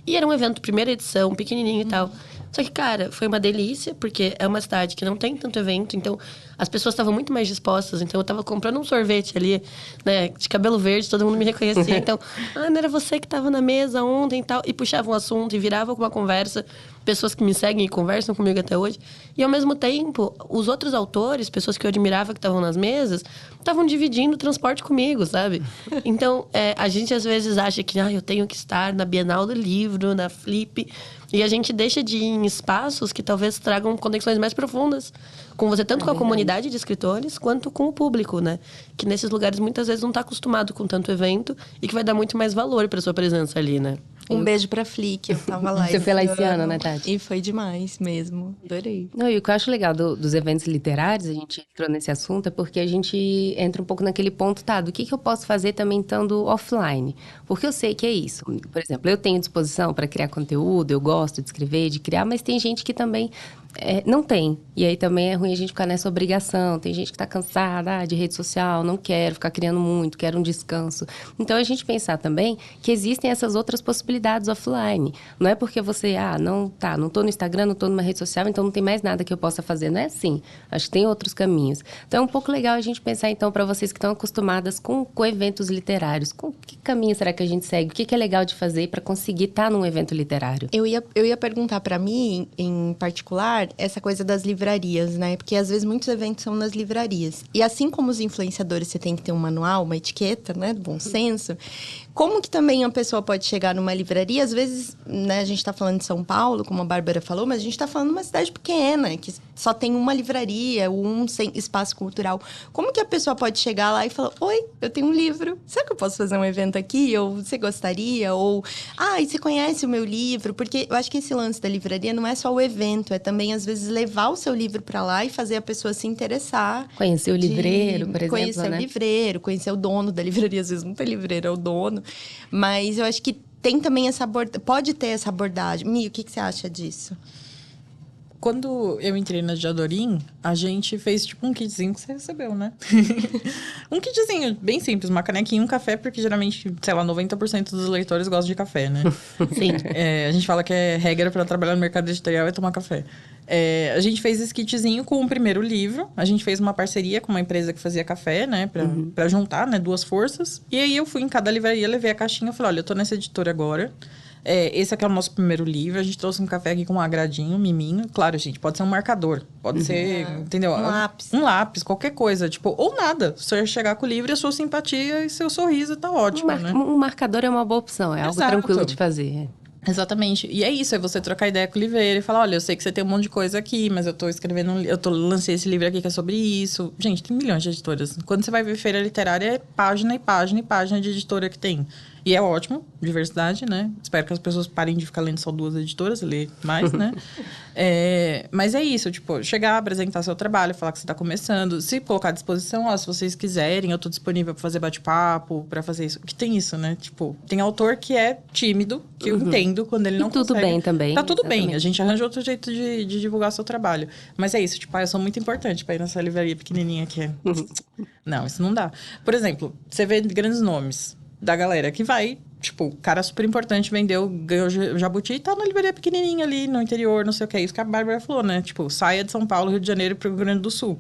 E era um evento, primeira edição, pequenininho e tal. Só que, cara, foi uma delícia, porque é uma cidade que não tem tanto evento. Então, as pessoas estavam muito mais dispostas. Então, eu tava comprando um sorvete ali, né? De cabelo verde, todo mundo me reconhecia. Então, não era você que tava na mesa ontem e tal. E puxava um assunto e virava com uma conversa. Pessoas que me seguem e conversam comigo até hoje. E, ao mesmo tempo, os outros autores, pessoas que eu admirava que estavam nas mesas, estavam dividindo o transporte comigo, sabe? Então, a gente às vezes acha que eu tenho que estar na Bienal do Livro, na Flip. E a gente deixa de ir em espaços que talvez tragam conexões mais profundas com você, tanto com a comunidade de escritores, quanto com o público, né? Que nesses lugares muitas vezes não está acostumado com tanto evento e que vai dar muito mais valor para sua presença ali, né? Um beijo pra Flick, eu tava lá. Você foi lá esse ano, né, Tati? E foi demais mesmo, adorei. Não, e o que eu acho legal dos eventos literários, a gente entrou nesse assunto, é porque a gente entra um pouco naquele ponto, tá, do que eu posso fazer também estando offline? Porque eu sei que é isso. Por exemplo, eu tenho disposição para criar conteúdo, eu gosto de escrever, de criar, mas tem gente que também não tem. E aí também é ruim a gente ficar nessa obrigação. Tem gente que tá cansada de rede social, não quero ficar criando muito, quero um descanso. Então, a gente pensar também que existem essas outras possibilidades offline. Não é porque você, não tô no Instagram, não tô numa rede social, então não tem mais nada que eu possa fazer. Não é assim. Acho que tem outros caminhos. Então, é um pouco legal a gente pensar, então, para vocês que estão acostumadas com eventos literários, com que caminho será que a gente segue? O que é legal de fazer para conseguir estar num evento literário? Eu ia perguntar para mim, em particular, essa coisa das livrarias, né? Porque às vezes muitos eventos são nas livrarias. E assim como os influenciadores, você tem que ter um manual, uma etiqueta, né? Do bom senso. Como que também a pessoa pode chegar numa livraria? Às vezes, né, a gente está falando de São Paulo, como a Bárbara falou, mas a gente está falando de uma cidade pequena, que só tem uma livraria, um espaço cultural. Como que a pessoa pode chegar lá e falar, oi, eu tenho um livro, será que eu posso fazer um evento aqui? Ou você gostaria? Ou, e você conhece o meu livro? Porque eu acho que esse lance da livraria não é só o evento, é também, às vezes, levar o seu livro para lá e fazer a pessoa se interessar. Conhecer o livreiro, por exemplo, conhecer o livreiro, conhecer o dono da livraria. Às vezes não tem livreiro, é o dono. Mas eu acho que tem também essa abordagem, pode ter essa abordagem. Mi, o que você acha disso? Quando eu entrei na Diadorim, a gente fez tipo um kitzinho que você recebeu, né? Um kitzinho bem simples, uma canequinha e um café, porque geralmente, sei lá, 90% dos leitores gostam de café, né? Sim. A gente fala que é regra para trabalhar no mercado editorial é tomar café. A gente fez esse kitzinho com o primeiro livro. A gente fez uma parceria com uma empresa que fazia café, né? Pra juntar, né? Duas forças. E aí eu fui em cada livraria, levei a caixinha e falei, olha, eu tô nessa editora agora. Esse aqui é o nosso primeiro livro. A gente trouxe um café aqui com um agradinho, um miminho. Claro, gente, pode ser um marcador. Pode ser, entendeu? Um lápis. Um lápis, qualquer coisa. Tipo, ou nada. Você chegar com o livro e a sua simpatia e seu sorriso tá ótimo, né? Um marcador é uma boa opção. É algo tranquilo de fazer. Exatamente. E é isso, é você trocar ideia com o livreiro e falar, olha, eu sei que você tem um monte de coisa aqui, mas eu tô escrevendo, lancei esse livro aqui que é sobre isso. Gente, tem milhões de editoras. Quando você vai ver feira literária, é página e página e página de editora que tem. E é ótimo, diversidade, né? Espero que as pessoas parem de ficar lendo só duas editoras, ler mais, né? Mas é isso, tipo, chegar, apresentar seu trabalho, falar que você tá começando, se colocar à disposição, se vocês quiserem, eu tô disponível pra fazer bate-papo, pra fazer isso. Que tem isso, né? Tipo, tem autor que é tímido, que eu entendo quando ele não consegue. Tudo bem também. Tá tudo bem, a gente arranja outro jeito de divulgar seu trabalho. Mas é isso, tipo, eu sou muito importante pra ir nessa livraria pequenininha aqui. Não, isso não dá. Por exemplo, você vê grandes nomes da galera que vai, tipo, o cara super importante vendeu, ganhou jabuti e tá na livraria pequenininha ali no interior, não sei o que. É isso que a Bárbara falou, né? Tipo, saia de São Paulo, Rio de Janeiro pro Rio Grande do Sul.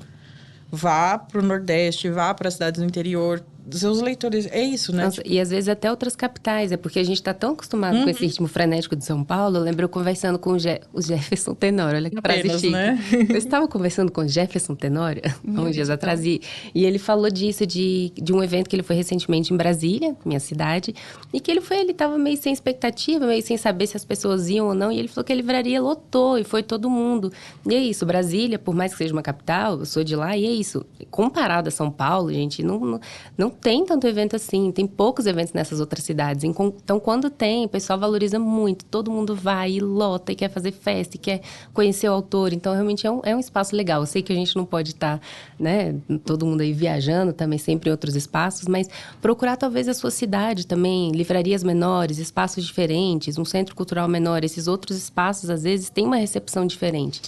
Vá pro Nordeste, vá para cidades do interior. seus leitores, é isso, né? Nossa, e às vezes até outras capitais, é porque a gente está tão acostumado com esse ritmo frenético de São Paulo. Eu lembro eu conversando com o Jefferson Tenório, olha que frase Apenas, chique. né? Eu estava conversando com o Jefferson Tenório, há uns dias atrás, e ele falou disso, de um evento que ele foi recentemente em Brasília, minha cidade, e que ele estava meio sem expectativa, meio sem saber se as pessoas iam ou não, e ele falou que a livraria lotou, e foi todo mundo. E é isso, Brasília, por mais que seja uma capital, eu sou de lá, e é isso. Comparado a São Paulo, gente, não tem tanto evento assim, tem poucos eventos nessas outras cidades. Então, quando tem, o pessoal valoriza muito, todo mundo vai e lota, e quer fazer festa, e quer conhecer o autor. Então, realmente é um espaço legal. Eu sei que a gente não pode estar, né, todo mundo aí viajando, também sempre em outros espaços, mas procurar talvez a sua cidade também, livrarias menores, espaços diferentes, um centro cultural menor, esses outros espaços, às vezes, têm uma recepção diferente.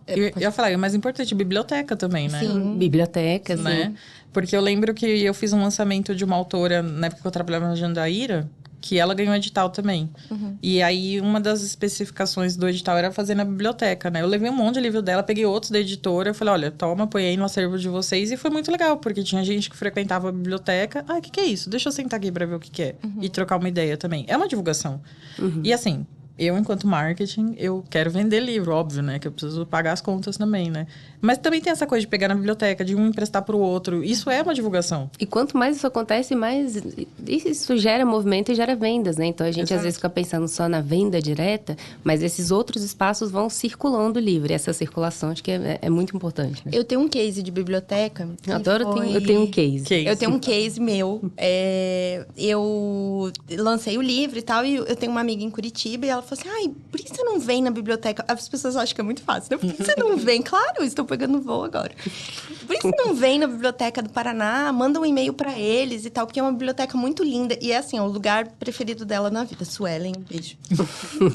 Eu ia falar, e o mais importante, biblioteca também, né? Sim, bibliotecas, né? Porque eu lembro que eu fiz um lançamento de uma autora, na época que eu trabalhava na Jandaíra, que ela ganhou edital também. E aí, uma das especificações do edital era fazer na biblioteca, né? Eu levei um monte de livro dela, peguei outros da editora, eu falei, olha, toma, põe aí no acervo de vocês. E foi muito legal, porque tinha gente que frequentava a biblioteca. Ah, o que é isso? Deixa eu sentar aqui pra ver o que é. E trocar uma ideia também. É uma divulgação. E assim, eu, enquanto marketing, eu quero vender livro, óbvio, né? Que eu preciso pagar as contas também, né? Mas também tem essa coisa de pegar na biblioteca, de um emprestar pro outro. Isso é uma divulgação. E quanto mais isso acontece, mais isso gera movimento e gera vendas, né? Então, a gente às vezes fica pensando só na venda direta, mas esses outros espaços vão circulando livre. Essa circulação, acho que é muito importante, né? Eu tenho um case de biblioteca. Eu tenho um case. Eu tenho um case meu. Eu lancei o livro e tal, e eu tenho uma amiga em Curitiba, e ela falou assim, ai, por que você não vem na biblioteca? As pessoas acham que é muito fácil, né? Por que você não vem? Claro, eu estou pegando voo agora. Por que você não vem na Biblioteca do Paraná? Manda um e-mail para eles e tal, porque é uma biblioteca muito linda. E é assim, é o lugar preferido dela na vida. Suelen, um beijo.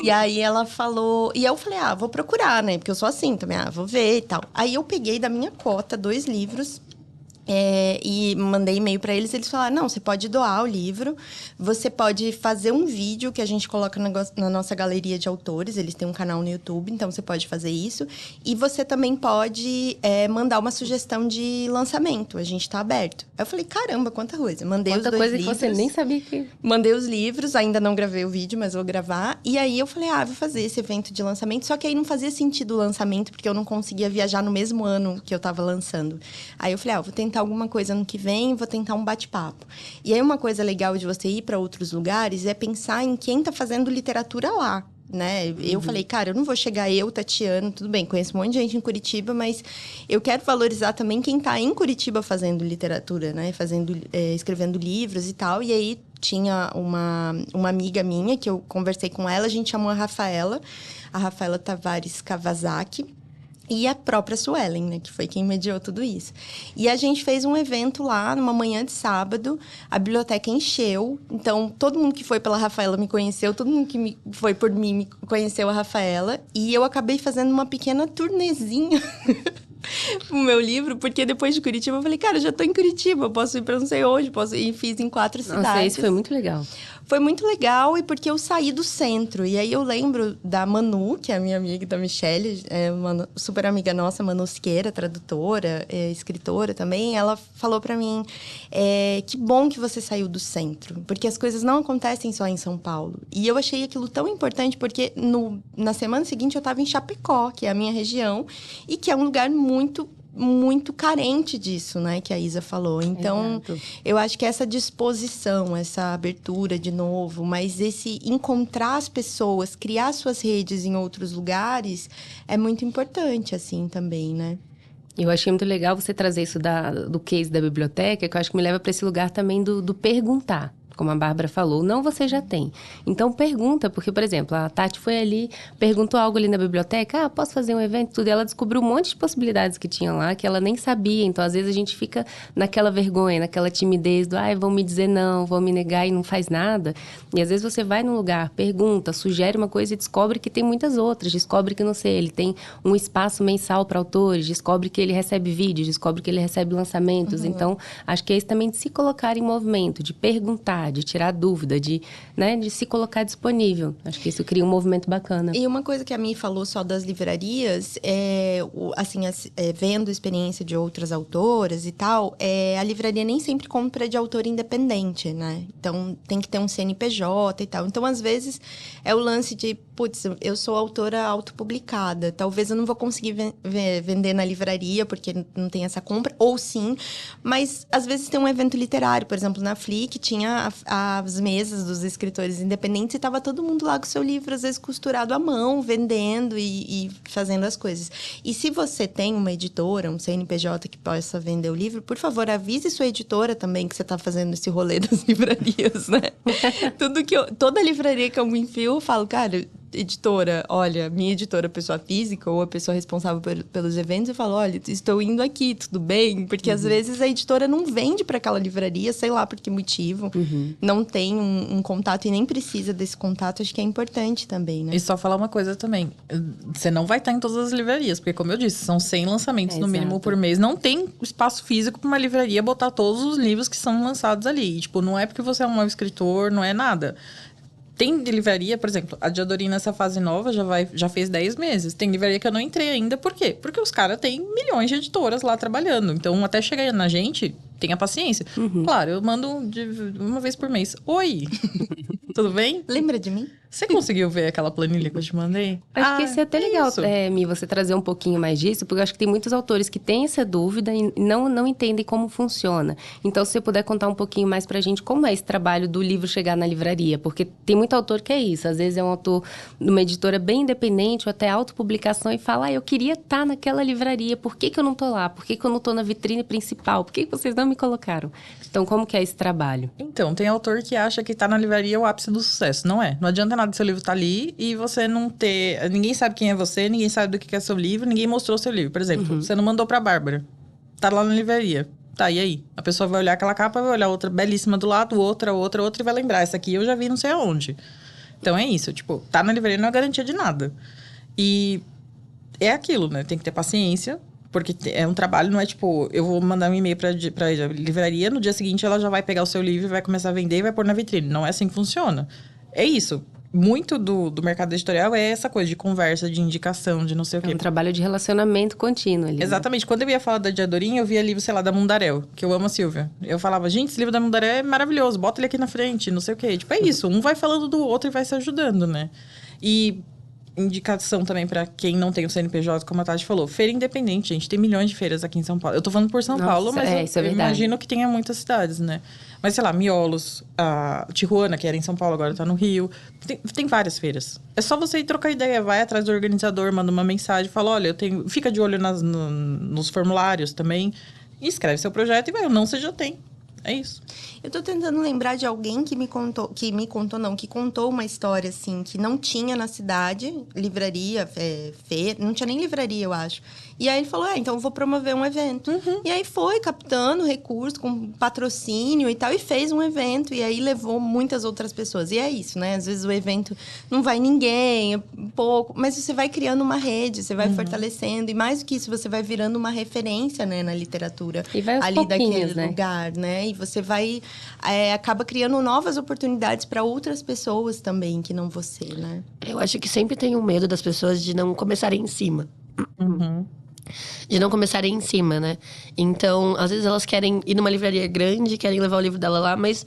E aí ela falou... E eu falei, vou procurar, né? Porque eu sou assim também, vou ver e tal. Aí eu peguei da minha cota 2 livros... e mandei e-mail para eles, eles falaram, não, você pode doar o livro, você pode fazer um vídeo que a gente coloca na nossa galeria de autores, eles têm um canal no YouTube, então você pode fazer isso, e você também pode mandar uma sugestão de lançamento, a gente tá aberto. Aí eu falei, caramba, quanta coisa, mandei os 2 coisa livros. Que você nem sabia que... Mandei os livros, ainda não gravei o vídeo, mas vou gravar, e aí eu falei, vou fazer esse evento de lançamento, só que aí não fazia sentido o lançamento, porque eu não conseguia viajar no mesmo ano que eu tava lançando. Aí eu falei, vou tentar alguma coisa ano que vem, vou tentar um bate-papo. E aí uma coisa legal de você ir para outros lugares é pensar em quem tá fazendo literatura lá, né? Eu falei, cara, eu não vou chegar Tatiana, tudo bem, conheço um monte de gente em Curitiba, mas eu quero valorizar também quem tá em Curitiba fazendo literatura, né? Escrevendo livros e tal. E aí tinha uma amiga minha que eu conversei com ela, a gente chamou a Rafaela Tavares Kawasaki. E a própria Suelen, né? Que foi quem mediou tudo isso. E a gente fez um evento lá, numa manhã de sábado. A biblioteca encheu. Então, todo mundo que foi pela Rafaela me conheceu. Todo mundo que foi por mim me conheceu a Rafaela. E eu acabei fazendo uma pequena turnezinha o meu livro. Porque depois de Curitiba, eu falei, cara, eu já tô em Curitiba. Eu posso ir pra não sei onde. E fiz em 4 cidades. Nossa, isso foi muito legal. Foi muito legal e porque eu saí do centro. E aí eu lembro da Manu, que é a minha amiga, da Michelle, uma super amiga nossa, Manu Siqueira, tradutora, escritora também. Ela falou pra mim, que bom que você saiu do centro, porque as coisas não acontecem só em São Paulo. E eu achei aquilo tão importante porque na semana seguinte eu tava em Chapecó, que é a minha região, e que é um lugar muito carente disso, né? Que a Isa falou. Então, eu acho que essa disposição, essa abertura de novo, mas esse encontrar as pessoas, criar suas redes em outros lugares, é muito importante, assim, também, né? Eu achei muito legal você trazer isso do case da biblioteca, que eu acho que me leva para esse lugar também do perguntar. Como a Bárbara falou, não você já tem. Então, pergunta, porque, por exemplo, a Tati foi ali, perguntou algo ali na biblioteca, posso fazer um evento, tudo, e ela descobriu um monte de possibilidades que tinha lá, que ela nem sabia. Então, às vezes, a gente fica naquela vergonha, naquela timidez do, vão me dizer não, vão me negar e não faz nada. E, às vezes, você vai num lugar, pergunta, sugere uma coisa e descobre que tem muitas outras. Descobre que, não sei, ele tem um espaço mensal para autores, descobre que ele recebe vídeos, descobre que ele recebe lançamentos. Então, acho que é isso também de se colocar em movimento, de perguntar, de tirar dúvida, de se colocar disponível. Acho que isso cria um movimento bacana. E uma coisa que a Mi falou só das livrarias, vendo a experiência de outras autoras e tal, a livraria nem sempre compra de autor independente, né? Então, tem que ter um CNPJ e tal. Então, às vezes, é o lance de, putz, eu sou autora autopublicada, talvez eu não vou conseguir vender na livraria, porque não tem essa compra, ou sim, mas às vezes tem um evento literário, por exemplo, na Flick tinha as mesas dos escritores independentes e tava todo mundo lá com o seu livro, às vezes costurado à mão, vendendo e fazendo as coisas. E se você tem uma editora, um CNPJ que possa vender o livro, por favor, avise sua editora também que você tá fazendo esse rolê das livrarias, né? Toda livraria que eu me enfio, eu falo, cara, editora, olha, minha editora, pessoa física ou a pessoa responsável pelos eventos, eu falo, olha, estou indo aqui, tudo bem? Porque às vezes a editora não vende para aquela livraria, sei lá por que motivo, não tem um contato e nem precisa desse contato, acho que é importante também, né? E só falar uma coisa também, você não vai estar em todas as livrarias, porque como eu disse, são 100 lançamentos no mínimo por mês, não tem espaço físico para uma livraria botar todos os livros que são lançados ali, e, tipo, não é porque você é um escritor, não é nada. Tem livraria, por exemplo, a Diadorim nessa fase nova já fez 10 meses. Tem livraria que eu não entrei ainda. Por quê? Porque os caras têm milhões de editoras lá trabalhando. Então, até chegar na gente, tenha paciência. Claro, eu mando uma vez por mês. Oi! Tudo bem? Lembra de mim? Você conseguiu ver aquela planilha que eu te mandei? Acho que isso é até legal, Mi, você trazer um pouquinho mais disso, porque eu acho que tem muitos autores que têm essa dúvida e não entendem como funciona. Então, se você puder contar um pouquinho mais pra gente como é esse trabalho do livro chegar na livraria, porque tem muito autor que é isso. Às vezes é um autor numa editora bem independente ou até autopublicação e fala, eu queria estar naquela livraria, por que eu não tô lá? Por que eu não tô na vitrine principal? Por que vocês não me colocaram? Então, como que é esse trabalho? Então, tem autor que acha que tá na livraria é o ápice do sucesso. Não é. Não adianta nada seu livro tá ali e você não ter... Ninguém sabe quem é você, ninguém sabe do que é seu livro, ninguém mostrou seu livro. Por exemplo, você não mandou pra Bárbara. Tá lá na livraria. Tá, e aí? A pessoa vai olhar aquela capa, vai olhar outra belíssima do lado, outra e vai lembrar. Essa aqui eu já vi não sei aonde. Então, é isso. Tipo, tá na livraria não é garantia de nada. E é aquilo, né? Tem que ter paciência. Porque é um trabalho, não é tipo... Eu vou mandar um e-mail pra livraria, no dia seguinte ela já vai pegar o seu livro, vai começar a vender e vai pôr na vitrine. Não é assim que funciona. É isso. Muito do mercado editorial é essa coisa de conversa, de indicação, de não sei o quê. É um trabalho de relacionamento contínuo ali. Exatamente. Né? Quando eu ia falar da Diadorim, eu via livro, sei lá, da Mundarel, que eu amo a Silvia. Eu falava, gente, esse livro da Mundarel é maravilhoso, bota ele aqui na frente, não sei o quê. Tipo, é isso. Um vai falando do outro e vai se ajudando, né? E... indicação também pra quem não tem o CNPJ, como a Tati falou. Feira independente, gente. Tem milhões de feiras aqui em São Paulo. Eu tô falando por São Paulo, mas eu imagino que tenha muitas cidades, né? Mas, sei lá, Miolos, a Tijuana, que era em São Paulo, agora tá no Rio. Tem várias feiras. É só você ir trocar ideia. Vai atrás do organizador, manda uma mensagem. Fala, olha, fica de olho nos formulários também. E escreve seu projeto e vai. Ou não, você já tem. É isso. Eu tô tentando lembrar de alguém que contou uma história, assim, que não tinha na cidade, livraria, feira, não tinha nem livraria, eu acho. E aí ele falou, então eu vou promover um evento. E aí foi captando recursos, com patrocínio e tal, e fez um evento. E aí levou muitas outras pessoas. E é isso, né? Às vezes o evento não vai ninguém, é pouco, mas você vai criando uma rede, você vai fortalecendo. E mais do que isso, você vai virando uma referência, né, na literatura. E vai aos ali daquele né? lugar, né? E você vai... acaba criando novas oportunidades para outras pessoas também, que não você, né? Eu acho que sempre tem um medo das pessoas de não começarem em cima. De não começarem em cima, né? Então, às vezes elas querem ir numa livraria grande, querem levar o livro dela lá, mas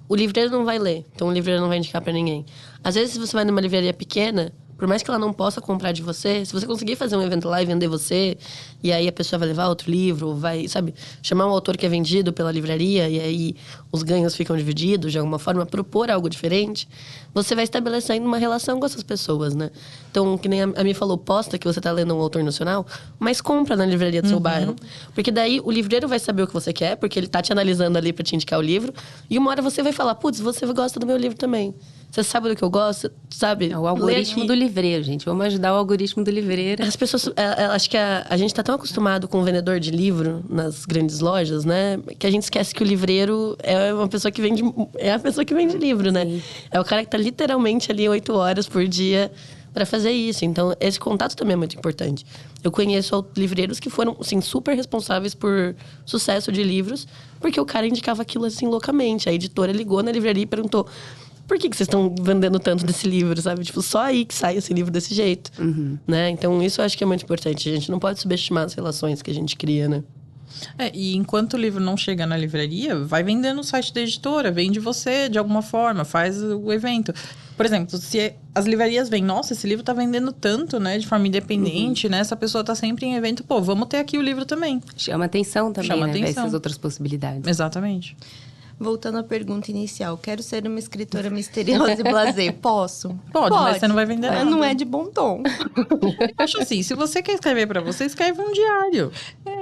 o livreiro não vai ler. Então, o livreiro não vai indicar pra ninguém. Às vezes, se você vai numa livraria pequena, por mais que ela não possa comprar de você, se você conseguir fazer um evento lá e vender você, e aí a pessoa vai levar outro livro, vai, sabe, chamar um autor que é vendido pela livraria, e aí os ganhos ficam divididos de alguma forma, propor algo diferente, você vai estabelecendo uma relação com essas pessoas, né? Então, que nem a Mi falou, posta que você tá lendo um autor nacional, mas compra na livraria do seu bairro. Porque daí o livreiro vai saber o que você quer, porque ele tá te analisando ali pra te indicar o livro, e uma hora você vai falar, putz, você gosta do meu livro também. Você sabe do que eu gosto, sabe? É o algoritmo do livreiro, gente. Vamos ajudar o algoritmo do livreiro. As pessoas... acho que a gente tá tão acostumado com o vendedor de livro nas grandes lojas, né? Que a gente esquece que o livreiro é uma pessoa que vende... É a pessoa que vende livro, né? Sim. É o cara que tá literalmente ali 8 horas por dia para fazer isso. Então, esse contato também é muito importante. Eu conheço livreiros que foram, assim, super responsáveis por sucesso de livros, porque o cara indicava aquilo, assim, loucamente. A editora ligou na livraria e perguntou: por que vocês estão vendendo tanto desse livro, sabe? Tipo, só aí que sai esse livro desse jeito, né? Então, isso eu acho que é muito importante. A gente não pode subestimar as relações que a gente cria, né? E enquanto o livro não chega na livraria, vai vender no site da editora, vende você de alguma forma, faz o evento. Por exemplo, se as livrarias veem, nossa, esse livro tá vendendo tanto, né, de forma independente, né, essa pessoa tá sempre em evento, pô, vamos ter aqui o livro também. Chama atenção também, Chama né, atenção. essas outras possibilidades. Exatamente. Voltando à pergunta inicial, quero ser uma escritora misteriosa e blasé. Posso? Pode, mas você não vai vender nada. Não é de bom tom. Eu acho assim, se você quer escrever pra você, escreve um diário.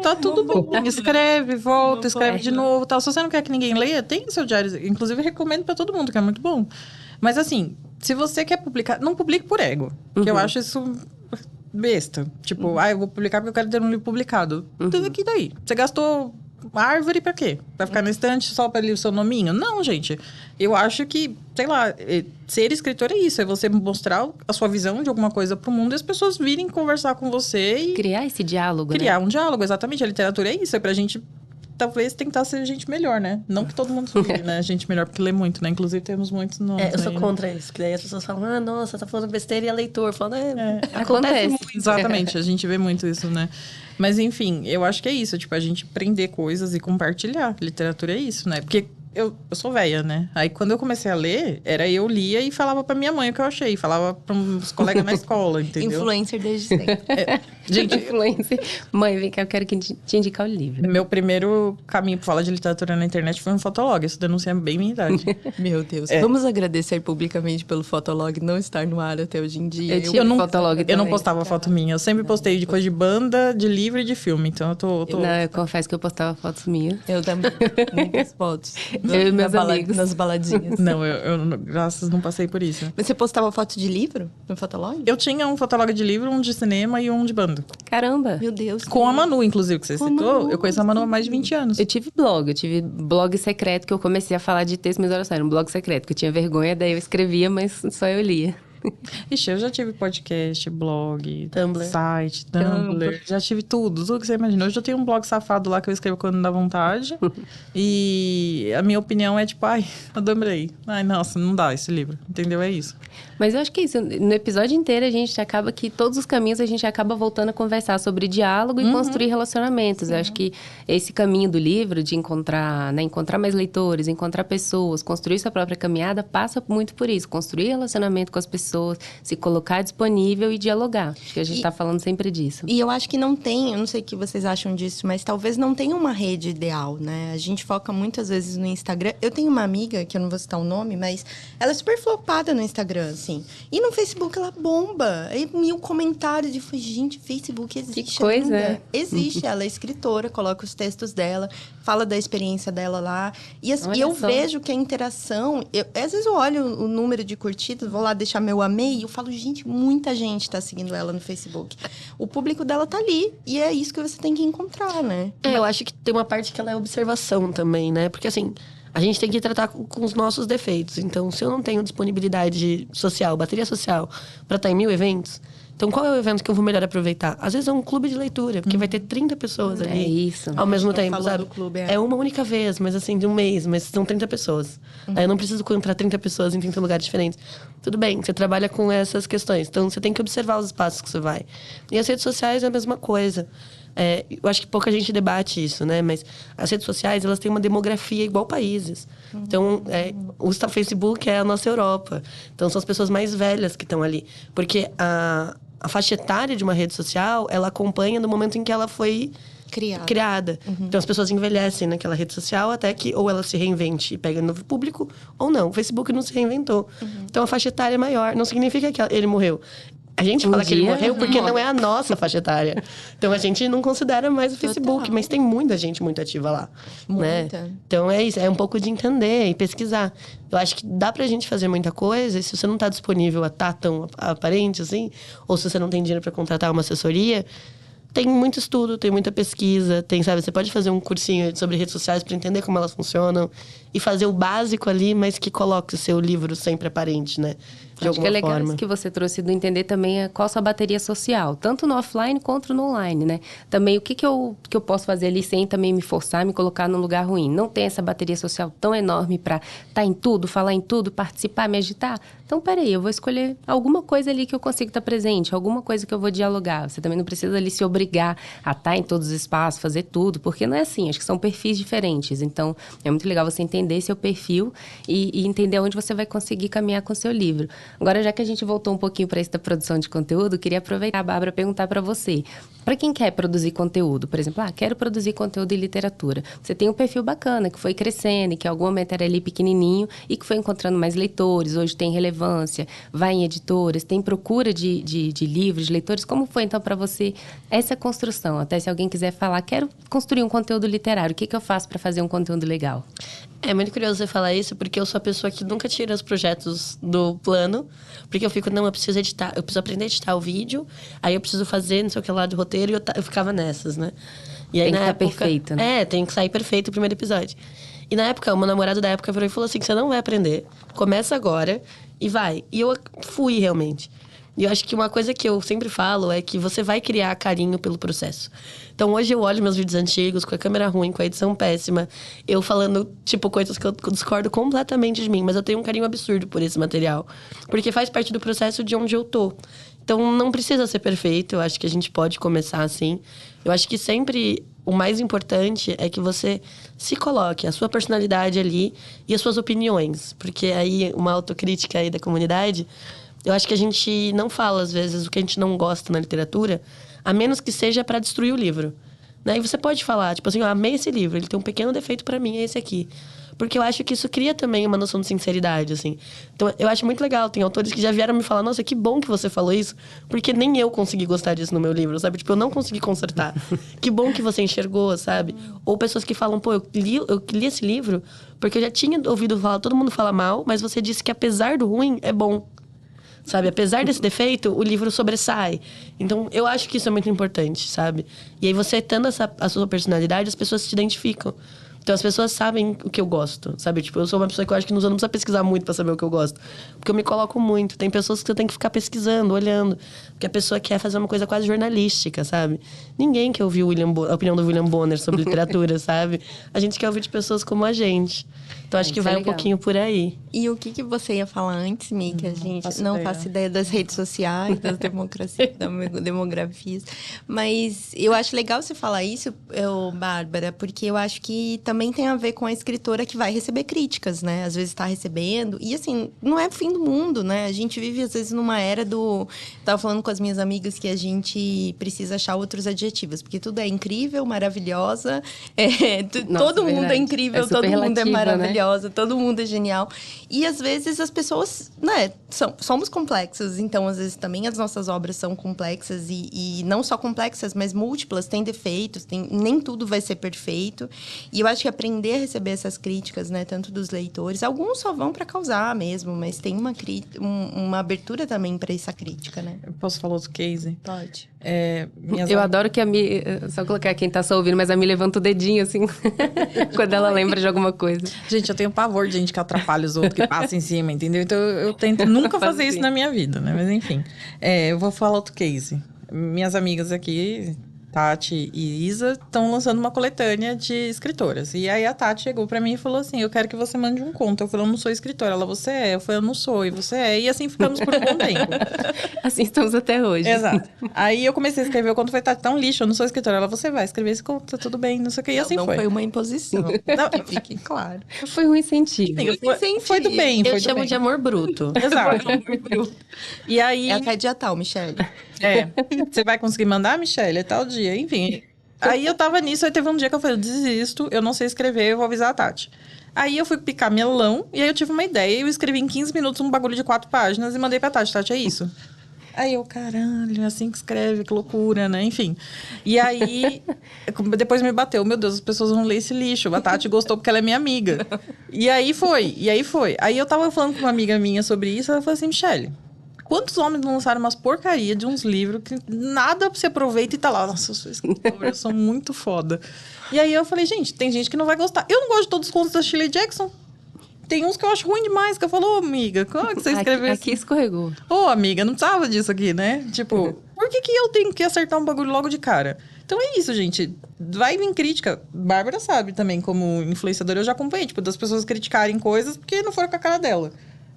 Tá tudo bem. Escreve, volta, escreve de novo, tal. Se você não quer que ninguém leia, tem o seu diário. Inclusive, eu recomendo pra todo mundo, que é muito bom. Mas assim, se você quer publicar, não publique por ego. Porque eu acho isso besta. Tipo, eu vou publicar porque eu quero ter um livro publicado. Tudo aqui daí. Você gastou árvore pra quê? Pra ficar na estante só pra ler o seu nominho? Não, gente. Eu acho que, sei lá, ser escritor é isso. É você mostrar a sua visão de alguma coisa pro mundo e as pessoas virem conversar com você e... Criar esse diálogo, Criar né? um diálogo, exatamente. A literatura é isso. É pra gente, talvez, tentar ser gente melhor, né? Não que todo mundo seja, né? Gente melhor, porque lê muito, né? Inclusive, temos muitos nomes Eu sou aí, contra isso. Que daí as pessoas falam, nossa, tá falando besteira, e a leitor falando, Acontece. muito. Exatamente, a gente vê muito isso, né? Mas, enfim, eu acho que é isso. Tipo, a gente aprender coisas e compartilhar. Literatura é isso, né? Porque eu sou velha, né? Aí, quando eu comecei a ler, eu lia e falava pra minha mãe o que eu achei. Falava para uns colegas na escola, entendeu? Influencer desde sempre. Gente, Influência. Mãe, vem cá, eu quero te indicar o livro. meu primeiro caminho pra falar de literatura na internet foi um fotolog. Isso denuncia bem minha idade. Meu Deus. Vamos agradecer publicamente pelo Fotolog não estar no ar até hoje em dia. Eu tive Fotolog Eu não também. postava foto minha. Eu sempre postei de coisa de banda, de livro e de filme. Então, eu tô... Não, eu confesso que eu postava fotos minhas. Eu também. Muitas fotos. Eu e meus Na amigos. Nas baladinhas. Não, eu graças não passei por isso. Mas você postava foto de livro no Fotolog? Eu tinha um fotolog de livro, um de cinema e um de banda. Caramba! Meu Deus. Com a Manu, inclusive, que você Com a citou. Manu, Eu conheço a Manu há mais de 20 anos. Eu tive blog secreto, que eu comecei a falar de texto, mas olha só, era um blog secreto, que eu tinha vergonha, daí eu escrevia, mas só eu lia. Ixi, eu já tive podcast, blog, Tumblr. site, Tumblr. Já tive tudo que você imaginou. Hoje eu tenho um blog safado lá que eu escrevo quando dá vontade. E a minha opinião é tipo, ai, adorei. Ai, nossa, não dá esse livro. Entendeu? É isso. Mas eu acho que é isso. No episódio inteiro, a gente acaba que todos os caminhos a gente acaba voltando a conversar sobre diálogo e construir relacionamentos. Eu acho que esse caminho do livro de encontrar, né, encontrar mais leitores, encontrar pessoas, construir sua própria caminhada, passa muito por isso. Construir relacionamento com as pessoas, se colocar disponível e dialogar. Acho que a gente está falando sempre disso. E eu acho que não tem, eu não sei o que vocês acham disso, mas talvez não tenha uma rede ideal, né? A gente foca muitas vezes no Instagram. Eu tenho uma amiga, que eu não vou citar o nome, mas ela é super flopada no Instagram, assim. E no Facebook ela bomba. Aí 1000 comentários. Eu falei, gente, Facebook existe Que coisa, ainda. é? Existe. Ela é escritora, coloca os textos dela, fala da experiência dela lá. E Olha eu só. vejo que a interação... Às vezes eu olho o número de curtidas, vou lá deixar meu amei, e eu falo, gente, muita gente tá seguindo ela no Facebook. O público dela tá ali. E é isso que você tem que encontrar, né? Eu acho que tem uma parte que ela é observação também, né? Porque assim, a gente tem que tratar com os nossos defeitos. Então, se eu não tenho disponibilidade social, bateria social, pra estar em 1000 eventos, então qual é o evento que eu vou melhor aproveitar? Às vezes é um clube de leitura, porque vai ter 30 pessoas ali. É isso. Ao mesmo Ela tempo, falou sabe? do clube, É uma única vez, mas assim, de um mês, mas são 30 pessoas. Aí eu não preciso encontrar 30 pessoas em 30 lugares diferentes. Tudo bem, você trabalha com essas questões. Então, você tem que observar os espaços que você vai. E as redes sociais é a mesma coisa. Eu acho que pouca gente debate isso, né? Mas as redes sociais, elas têm uma demografia igual países. Então, o Facebook é a nossa Europa. Então, são as pessoas mais velhas que estão ali. Porque a faixa etária de uma rede social, ela acompanha no momento em que ela foi criada. Então, as pessoas envelhecem naquela rede social até que ou ela se reinvente e pega novo público, ou não. O Facebook não se reinventou. Então, a faixa etária é maior. Não significa que ele morreu. A gente fala que ele morreu porque não é a nossa faixa etária. Então, a gente não considera mais o Facebook. Mas tem muita gente muito ativa lá. Muita. Né? Então, é isso. É um pouco de entender e pesquisar. Eu acho que dá pra gente fazer muita coisa. E se você não tá disponível a estar tão aparente assim, ou se você não tem dinheiro pra contratar uma assessoria, tem muito estudo, tem muita pesquisa, tem, sabe? Você pode fazer um cursinho sobre redes sociais para entender como elas funcionam e fazer o básico ali, mas que coloque o seu livro sempre aparente, né? De Acho que é alguma legal forma. isso que você trouxe do entender também qual a sua bateria social, tanto no offline quanto no online, né? Também o que eu posso fazer ali sem também me forçar, me colocar num lugar ruim. Não tem essa bateria social tão enorme para estar em tudo, falar em tudo, participar, me agitar. Então, peraí, eu vou escolher alguma coisa ali que eu consigo estar presente, alguma coisa que eu vou dialogar. Você também não precisa ali se obrigar a estar em todos os espaços, fazer tudo, porque não é assim, acho que são perfis diferentes. Então, é muito legal você entender seu perfil e entender onde você vai conseguir caminhar com o seu livro. Agora, já que a gente voltou um pouquinho para isso da produção de conteúdo, queria aproveitar, Bárbara, perguntar para você. Para quem quer produzir conteúdo, por exemplo, quero produzir conteúdo em literatura. Você tem um perfil bacana, que foi crescendo, que em algum momento era ali pequenininho e que foi encontrando mais leitores, hoje tem relevância, vai em editoras, tem procura de livros, de leitores. Como foi, então, para você essa construção? Até se alguém quiser falar, quero construir um conteúdo literário, o que eu faço para fazer um conteúdo legal? É muito curioso você falar isso, porque eu sou a pessoa que nunca tira os projetos do plano. Porque eu fico, não, eu preciso editar, eu preciso aprender a editar o vídeo, aí eu preciso fazer não sei o que lá de roteiro, e eu ficava nessas, né? E aí, tem que na estar época, perfeito, né? tem que sair perfeito o primeiro episódio. E na época, o meu namorado da época virou e falou assim, você não vai aprender, começa agora e vai. E eu fui, realmente. E eu acho que uma coisa que eu sempre falo é que você vai criar carinho pelo processo. Então, hoje eu olho meus vídeos antigos, com a câmera ruim, com a edição péssima, eu falando, tipo, coisas que eu discordo completamente de mim, mas eu tenho um carinho absurdo por esse material. Porque faz parte do processo de onde eu tô. Então, não precisa ser perfeito, eu acho que a gente pode começar assim. Eu acho que sempre o mais importante é que você se coloque, a sua personalidade ali e as suas opiniões. Porque aí, uma autocrítica aí da comunidade... Eu acho que a gente não fala, às vezes, o que a gente não gosta na literatura, a menos que seja para destruir o livro. Né? E você pode falar, tipo assim, eu amei esse livro, ele tem um pequeno defeito para mim, é esse aqui. Porque eu acho que isso cria também uma noção de sinceridade, assim. Então, eu acho muito legal. Tem autores que já vieram me falar, nossa, que bom que você falou isso, porque nem eu consegui gostar disso no meu livro, sabe? Tipo, eu não consegui consertar. Que bom que você enxergou, sabe? Ou pessoas que falam, pô, eu li esse livro porque eu já tinha ouvido falar, todo mundo fala mal, mas você disse que apesar do ruim, é bom. Sabe? Apesar desse defeito, o livro sobressai. Então, eu acho que isso é muito importante, sabe? E aí, você tendo a sua personalidade, as pessoas se identificam. Então, as pessoas sabem o que eu gosto, sabe? Tipo, eu sou uma pessoa que eu acho que não precisa pesquisar muito pra saber o que eu gosto. Porque eu me coloco muito. Tem pessoas que você tem que ficar pesquisando, olhando. Porque a pessoa quer fazer uma coisa quase jornalística, sabe? Ninguém quer ouvir a opinião do William Bonner sobre literatura, sabe? A gente quer ouvir de pessoas como a gente. Então, acho que vai um pouquinho por aí. E o que você ia falar antes, Mi? Que a gente não faço ideia das redes sociais, das demografias. Mas eu acho legal você falar isso, Bárbara, porque eu acho que também tem a ver com a escritora que vai receber críticas, né? Às vezes está recebendo. E, assim, não é o fim do mundo, né? A gente vive, às vezes, numa era do... Tava falando com as minhas amigas que a gente precisa achar outros adjetivos. Porque tudo é incrível, maravilhosa. Nossa, todo mundo é incrível, todo mundo é maravilhoso. Né? Todo mundo é genial. E, às vezes, as pessoas, né, somos complexas. Então, às vezes, também as nossas obras são complexas. E não só complexas, mas múltiplas. Tem defeitos, nem tudo vai ser perfeito. E eu acho que aprender a receber essas críticas, né, tanto dos leitores... Alguns só vão para causar mesmo, mas tem uma abertura também para essa crítica, né? Eu posso falar outro case? Pode. Eu adoro que a Mi... Só colocar quem tá só ouvindo, mas a Mi levanta o dedinho, assim, quando ela lembra de alguma coisa. Gente, eu tenho pavor de gente que atrapalha os outros, que passa em cima, entendeu? Então, eu tento nunca fazer isso na minha vida, né? Mas, enfim. Eu vou falar outro case. Minhas amigas aqui... Tati e Isa estão lançando uma coletânea de escritoras. E aí a Tati chegou pra mim e falou assim, eu quero que você mande um conto. Eu falei, eu não sou escritora. Ela, você é. Eu falei, eu não sou. E você é. E assim ficamos por um bom tempo. Assim estamos até hoje. Exato. Aí eu comecei a escrever o conto, falei, Tati, tá um lixo, eu não sou escritora. Ela, você vai escrever esse conto, tá tudo bem, não sei o que. E assim não foi. Não foi uma imposição. Não, que fique claro. Foi um incentivo. Foi do bem. Eu chamo de amor bruto. Exato. E aí... É até dia tal, Michele. Você vai conseguir mandar, Michele? É tal dia. Enfim... Aí eu tava nisso, aí teve um dia que eu falei, eu desisto, eu não sei escrever, eu vou avisar a Tati. Aí eu fui picar melão, e aí eu tive uma ideia, eu escrevi em 15 minutos um bagulho de 4 páginas e mandei pra Tati, Tati, é isso? Aí eu, caralho, assim que escreve, que loucura, né? Enfim. E aí, depois me bateu, meu Deus, as pessoas vão ler esse lixo. A Tati gostou porque ela é minha amiga. E aí foi. Aí eu tava falando com uma amiga minha sobre isso, ela falou assim, Michele, Quantos homens não lançaram umas porcaria de uns livros que nada se aproveita e tá lá. Nossa, eu sou escritora, eu sou muito foda. E aí eu falei, gente, tem gente que não vai gostar. Eu não gosto de todos os contos da Shirley Jackson. Tem uns que eu acho ruim demais, que eu falo, amiga, como é que você escreveu Aqui escorregou. Amiga, não precisava disso aqui, né? Tipo, por que eu tenho que acertar um bagulho logo de cara? Então é isso, gente. Vai vir crítica. Bárbara sabe também, como influenciadora, eu já acompanhei, tipo, das pessoas criticarem coisas porque não foram com a cara dela.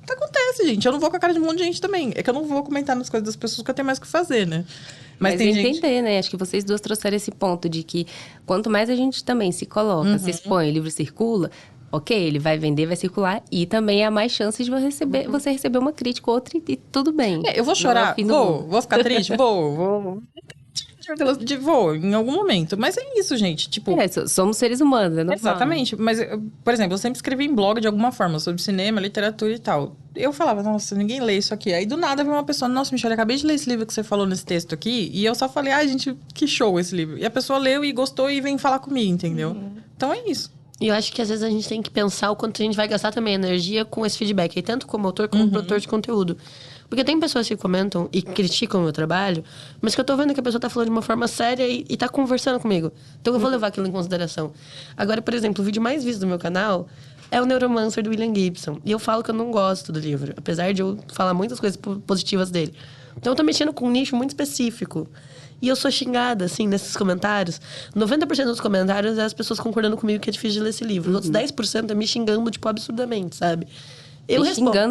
Então acontece, gente. Eu não vou com a cara de um monte de gente também. É que eu não vou comentar nas coisas das pessoas porque eu tenho mais o que fazer, né? Mas tem entender, gente... né? Acho que vocês duas trouxeram esse ponto de que quanto mais a gente também se coloca, se expõe, o livro circula, ok, ele vai vender, vai circular, e também há mais chances de você receber uma crítica ou outra e tudo bem. eu vou chorar, vou ficar triste, vou em algum momento. Mas é isso, gente. Tipo, somos seres humanos, é normal. Exatamente. Mas, por exemplo, eu sempre escrevi em blog de alguma forma sobre cinema, literatura e tal. Eu falava, nossa, ninguém lê isso aqui. Aí do nada veio uma pessoa, nossa, Michelle, acabei de ler esse livro que você falou nesse texto aqui. E eu só falei, gente, que show esse livro. E a pessoa leu e gostou e vem falar comigo, entendeu? Então é isso. E eu acho que às vezes a gente tem que pensar o quanto a gente vai gastar também energia com esse feedback. Aí, tanto como autor como produtor de conteúdo. Porque tem pessoas que comentam e criticam o meu trabalho, mas que eu tô vendo que a pessoa tá falando de uma forma séria e tá conversando comigo. Então eu vou levar aquilo em consideração. Agora, por exemplo, o vídeo mais visto do meu canal é o Neuromancer do William Gibson. E eu falo que eu não gosto do livro, apesar de eu falar muitas coisas positivas dele. Então eu tô mexendo com um nicho muito específico. E eu sou xingada, assim, nesses comentários. 90% dos comentários é as pessoas concordando comigo que é difícil de ler esse livro. Os outros 10% é me xingando, tipo, absurdamente, sabe? Eu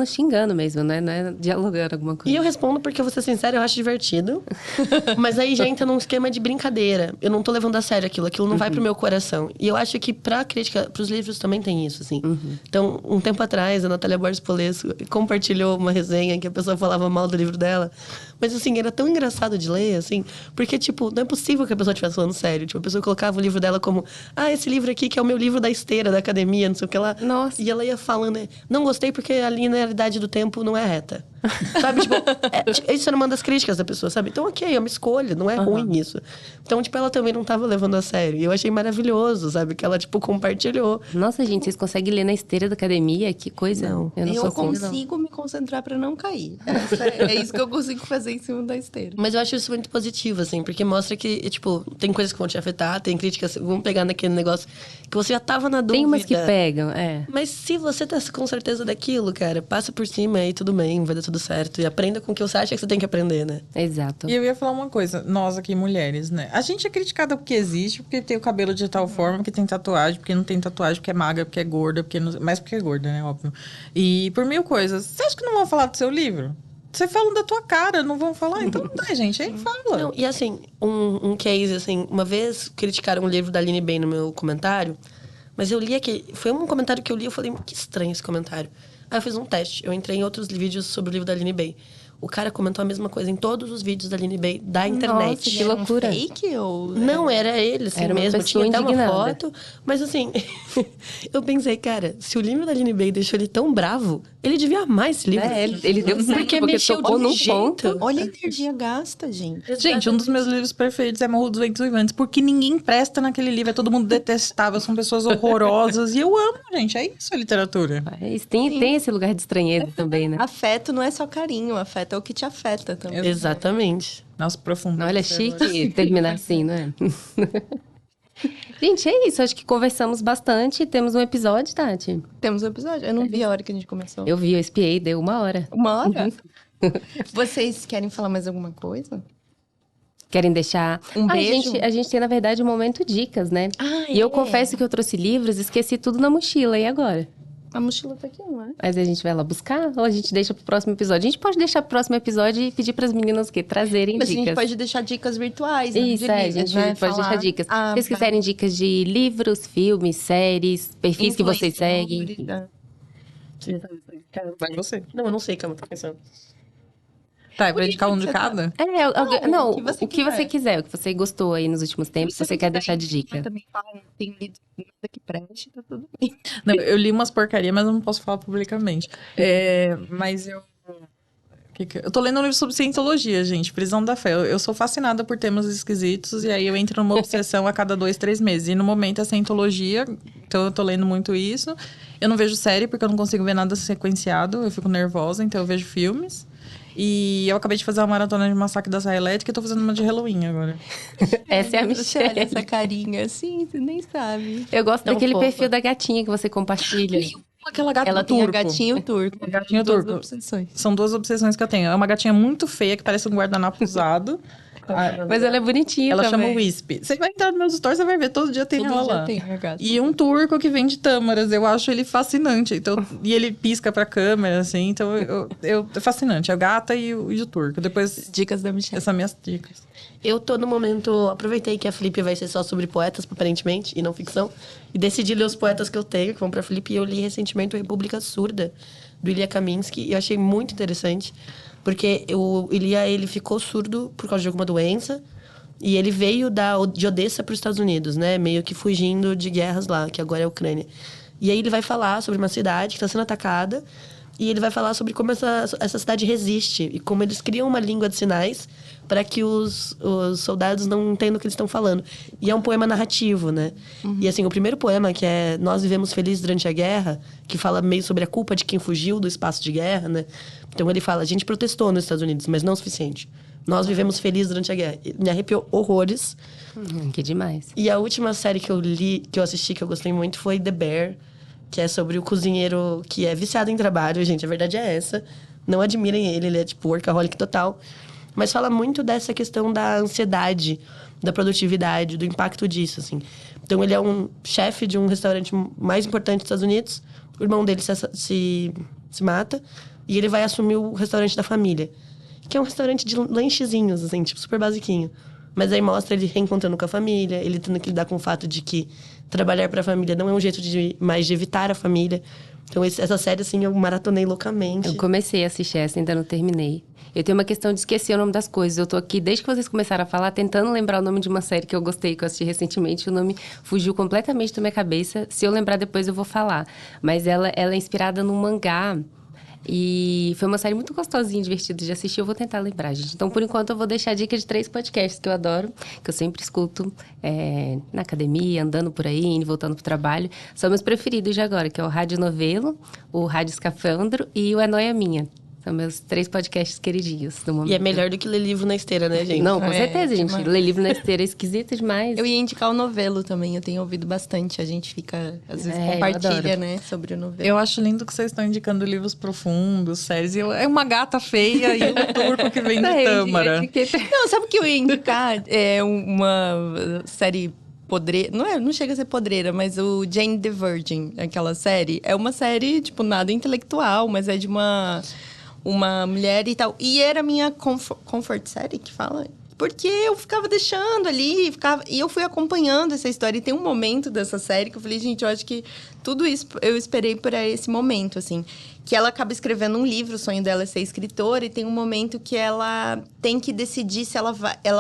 xingando mesmo, né? Não é dialogando alguma coisa. E eu respondo porque, eu vou ser sincera, eu acho divertido. Mas aí já entra num esquema de brincadeira. Eu não tô levando a sério aquilo. Aquilo não vai pro meu coração. E eu acho que pra crítica, pros livros também tem isso, assim. Então, um tempo atrás, a Natália Borges Polesco compartilhou uma resenha que a pessoa falava mal do livro dela. Mas, assim, era tão engraçado de ler, assim. Porque, tipo, não é possível que a pessoa estivesse falando sério. Tipo, a pessoa colocava o livro dela como... esse livro aqui que é o meu livro da esteira, da academia, não sei o que lá. Nossa. E ela ia falando, não gostei porque a linearidade do tempo não é reta. Sabe, tipo, isso era uma das críticas da pessoa, sabe? Então, ok, é uma escolha, não é ruim isso. Então, tipo, ela também não tava levando a sério. E eu achei maravilhoso, sabe? Que ela, tipo, compartilhou. Nossa, gente, vocês conseguem ler na esteira da academia? Que coisa. Não. Eu consigo me concentrar pra não cair. É isso que eu consigo fazer em cima da esteira. Mas eu acho isso muito positivo, assim, porque mostra que, tipo, tem coisas que vão te afetar, tem críticas que vão pegar naquele negócio que você já tava na dúvida. Tem umas que pegam, Mas se você tá com certeza daquilo, cara, passa por cima e tudo bem, vai dar tudo certo. E aprenda com o que você acha que você tem que aprender, né? Exato. E eu ia falar uma coisa, nós aqui, mulheres, né? A gente é criticada porque existe, porque tem o cabelo de tal forma, porque tem tatuagem, porque não tem tatuagem, porque é magra, porque é gorda, porque não... mais porque é gorda, né? Óbvio. E por mil coisas. Você acha que não vão falar do seu livro? Você fala da tua cara, não vão falar? Então não dá, gente. Aí fala. Não, e assim, um case, assim, uma vez criticaram um livro da Aline Bem no meu comentário, mas eu li aqui, foi um comentário que eu li, eu falei, que estranho esse comentário. Aí eu fiz um teste, eu entrei em outros vídeos sobre o livro da Aline Bey. O cara comentou a mesma coisa em todos os vídeos da Aline Bey da internet. Nossa, que loucura. Fake ou... Não, era ele, assim Era uma mesmo. pessoa Tinha até uma indignada. foto. Mas assim, eu pensei, cara, se o livro da Aline Bey deixou ele tão bravo, ele devia amar esse livro. Ele deu certo, Porque porque mexeu tocou de num um jeito. ponto. Olha a energia gasta, gente. Gente, um dos meus livros perfeitos é Morro dos Ventos Uivantes, porque ninguém presta naquele livro, é todo mundo detestável, são pessoas horrorosas. E eu amo, gente, é isso a literatura. Tem esse lugar de estranheza também, né? Afeto não é só carinho, afeto é o que te afeta também. Exatamente. Nossa, profundo. Olha, chique terminar assim, não é? Gente, é isso. Acho que conversamos bastante. Temos um episódio, Tati. Temos um episódio. Eu não vi a hora que a gente começou. Eu vi, eu espiei, deu 1 hora. 1 hora? Vocês querem falar mais alguma coisa? Querem deixar... Um beijo? A gente tem, na verdade, um momento dicas, né? E eu confesso que eu trouxe livros, esqueci tudo na mochila. E agora? A mochila tá aqui, não é? Mas a gente vai lá buscar ou a gente deixa pro próximo episódio? A gente pode deixar pro próximo episódio e pedir pras meninas o quê? Trazerem Mas dicas. a gente pode deixar dicas virtuais, né? Isso, de a livros, gente né? pode deixar dicas. Se vocês vai. quiserem dicas de livros, filmes, séries, perfis que vocês seguem. Vai você. Não, eu não sei, calma, tô pensando. Tá, é pra indicar um de cada? Não, o que você o que você quiser, o que você gostou aí nos últimos tempos, que você quer deixar de dica. Eu também falo, não tenho lido nada que preste, tá tudo bem. Não, eu li umas porcarias, mas eu não posso falar publicamente. Mas eu... Eu tô lendo um livro sobre cientologia, gente. Prisão da fé. Eu sou fascinada por temas esquisitos. E aí eu entro numa obsessão a cada 2, 3 meses. E no momento é cientologia. Então eu tô lendo muito isso. Eu não vejo série porque eu não consigo ver nada sequenciado. Eu fico nervosa, então eu vejo filmes. E eu acabei de fazer uma maratona de Massacre da Serra Elétrica e tô fazendo uma de Halloween agora. Essa é a Você olha Michelle. essa carinha assim, você nem sabe. Eu gosto Tão daquele fofa. perfil da gatinha que você compartilha. Aquela gata Ela tem turco. a gatinha e o turco. Gatinho Duas turco. obsessões. São 2 obsessões que eu tenho. É uma gatinha muito feia, que parece um guardanapo usado. Mas ela é bonitinha Ela também. chama Wisp. Você vai entrar nos meus stories, você vai ver. Todo dia tem Todo ela dia lá. tem a gata. E um turco que vende tâmaras. Eu acho ele fascinante. Então, e ele pisca pra câmera, assim. Então, é fascinante. A gata e o turco. Depois, Dicas da Michelle. essas minhas dicas. Eu tô no momento... Aproveitei que a Flip vai ser só sobre poetas, aparentemente, e não ficção. E decidi ler os poetas que eu tenho, que vão pra Flip. E eu li recentemente o República Surda, do Ilya Kaminsky. E eu achei muito interessante. Porque o Ilya, ele ficou surdo por causa de alguma doença. E ele veio de Odessa para os Estados Unidos, né? Meio que fugindo de guerras lá, que agora é a Ucrânia. E aí ele vai falar sobre uma cidade que está sendo atacada. E ele vai falar sobre como essa cidade resiste. E como eles criam uma língua de sinais para que os soldados não entendam o que eles estão falando. E é um poema narrativo, né? E assim, o primeiro poema, que é Nós Vivemos Felizes Durante a Guerra, que fala meio sobre a culpa de quem fugiu do espaço de guerra, né? Então ele fala, a gente protestou nos Estados Unidos, mas não o suficiente. Nós vivemos felizes durante a guerra. Me arrepiou horrores. Que demais. E a última série que eu li, que eu assisti, que eu gostei muito, foi The Bear, que é sobre o cozinheiro que é viciado em trabalho. Gente, a verdade é essa. Não admirem ele é tipo workaholic total. Mas fala muito dessa questão da ansiedade, da produtividade, do impacto disso, assim. Então, ele é um chefe de um restaurante mais importante dos Estados Unidos. O irmão dele se mata. E ele vai assumir o restaurante da família. Que é um restaurante de lanchezinhos, assim, tipo, super basiquinho. Mas aí mostra ele reencontrando com a família, ele tendo que lidar com o fato de que trabalhar para a família não é um jeito mais de evitar a família. Então, essa série, assim, eu maratonei loucamente. Eu comecei a assistir essa, ainda não terminei. Eu tenho uma questão de esquecer o nome das coisas. Eu tô aqui, desde que vocês começaram a falar, tentando lembrar o nome de uma série que eu gostei, que eu assisti recentemente. O nome fugiu completamente da minha cabeça. Se eu lembrar depois, eu vou falar. Mas ela é inspirada num mangá. E foi uma série muito gostosinha, divertida de assistir. Eu vou tentar lembrar, gente. Então, por enquanto, eu vou deixar a dica de 3 podcasts que eu adoro, que eu sempre escuto na academia, andando por aí, indo e voltando pro trabalho. São meus preferidos de agora, que é o Rádio Novelo, o Rádio Escafandro e o É Nóia Minha. São meus 3 podcasts queridinhos do momento. E é melhor do que ler livro na esteira, né, gente? Não, com É, certeza, gente. demais. Ler livro na esteira é esquisito demais. Eu ia indicar o novelo também, eu tenho ouvido bastante. A gente fica, às vezes, É, eu compartilha, adoro. né, sobre o novelo. Eu acho lindo que vocês estão indicando livros profundos, séries. É uma gata feia e um turco que vende tâmara. Não, sabe o que eu ia indicar? É uma série podreira. Não chega a ser podreira, mas o Jane the Virgin, aquela série. É uma série, tipo, nada intelectual, mas é de uma mulher e tal. E era a minha comfort série que fala. Porque eu ficava deixando ali, e eu fui acompanhando essa história. E tem um momento dessa série que eu falei, gente, eu acho que tudo isso eu esperei por esse momento, assim. Que ela acaba escrevendo um livro, o sonho dela é ser escritora, e tem um momento que ela tem que decidir se ela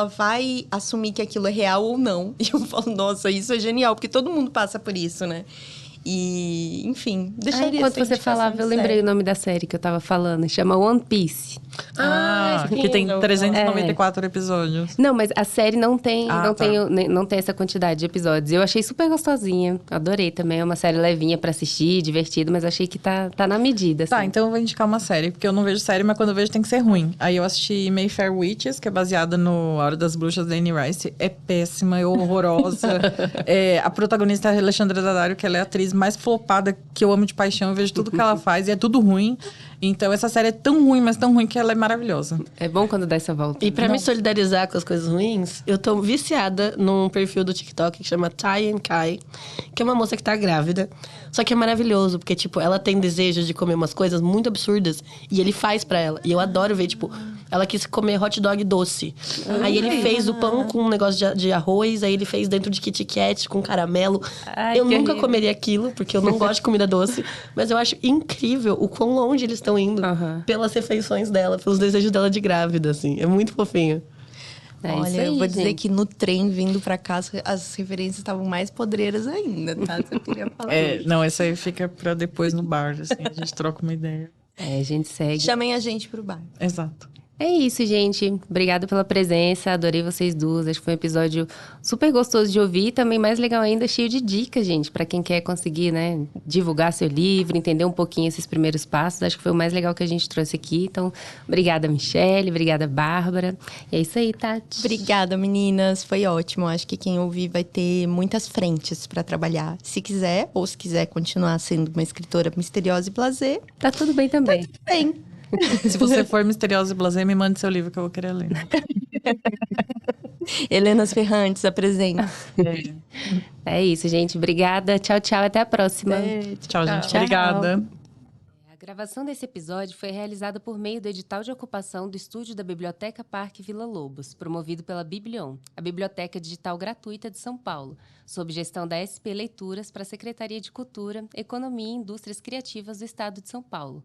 vai assumir que aquilo é real ou não. E eu falo, nossa, isso é genial, porque todo mundo passa por isso, né? E, enfim, deixaria Enquanto essa você indicação falava, de eu lembrei série. o nome da série que eu tava falando. Chama One Piece. Que tem 394 episódios. Não, mas a série não tem, Ah, tá. não tem essa quantidade de episódios. Eu achei super gostosinha. Adorei também. É uma série levinha pra assistir, divertida, mas achei que tá na medida. Tá, assim. então eu vou indicar uma série, porque eu não vejo série, mas quando eu vejo tem que ser ruim. Aí eu assisti Mayfair Witches, que é baseada no A Hora das Bruxas da Anne Rice. É péssima, é horrorosa. A protagonista é a Alexandra Daddario, que ela é a atriz mais flopada, que eu amo de paixão. Eu vejo tudo que ela faz e é tudo ruim. Então essa série é tão ruim, mas tão ruim que ela é maravilhosa. É bom quando dá essa volta. E pra me solidarizar com as coisas ruins, eu tô viciada num perfil do TikTok que chama Ty and Kai, que é uma moça que tá grávida. Só que é maravilhoso, porque, tipo, ela tem desejo de comer umas coisas muito absurdas e ele faz pra ela. E eu adoro ver, tipo, ela quis comer hot dog doce. Aí ele fez o pão com um negócio de arroz, aí ele fez dentro de Kit Kat com caramelo. Ai, eu que nunca horrível. comeria aquilo, porque eu não gosto de comida doce. Mas eu acho incrível o quão longe eles estão indo Aham. pelas refeições dela, pelos desejos dela de grávida, assim. É muito fofinho. É isso Olha, aí, eu vou dizer gente. que no trem vindo pra cá, as referências estavam mais podreiras ainda, tá? Você queria falar. Não, essa aí fica pra depois no bar, assim, a gente troca uma ideia. A gente segue. Chamem a gente pro bar. Exato. É isso, gente. Obrigada pela presença. Adorei vocês duas. Acho que foi um episódio super gostoso de ouvir. E também, mais legal ainda, cheio de dicas, gente. Pra quem quer conseguir, né, divulgar seu livro, entender um pouquinho esses primeiros passos. Acho que foi o mais legal que a gente trouxe aqui. Então, obrigada, Michelle. Obrigada, Bárbara. E é isso aí, Tati. Obrigada, meninas. Foi ótimo. Acho que quem ouvir vai ter muitas frentes pra trabalhar. Se quiser, ou se quiser continuar sendo uma escritora misteriosa e blasé, Tá tudo bem também. bem. Se você for misteriosa e blasé, me mande seu livro que eu vou querer ler. Helenas Ferrantes, apresenta. É isso, gente. Obrigada. Tchau, tchau. Até a próxima. Tchau, gente. Tchau. Obrigada. A gravação desse episódio foi realizada por meio do edital de ocupação do estúdio da Biblioteca Parque Vila Lobos, promovido pela Biblion, a biblioteca digital gratuita de São Paulo, sob gestão da SP Leituras para a Secretaria de Cultura, Economia e Indústrias Criativas do Estado de São Paulo.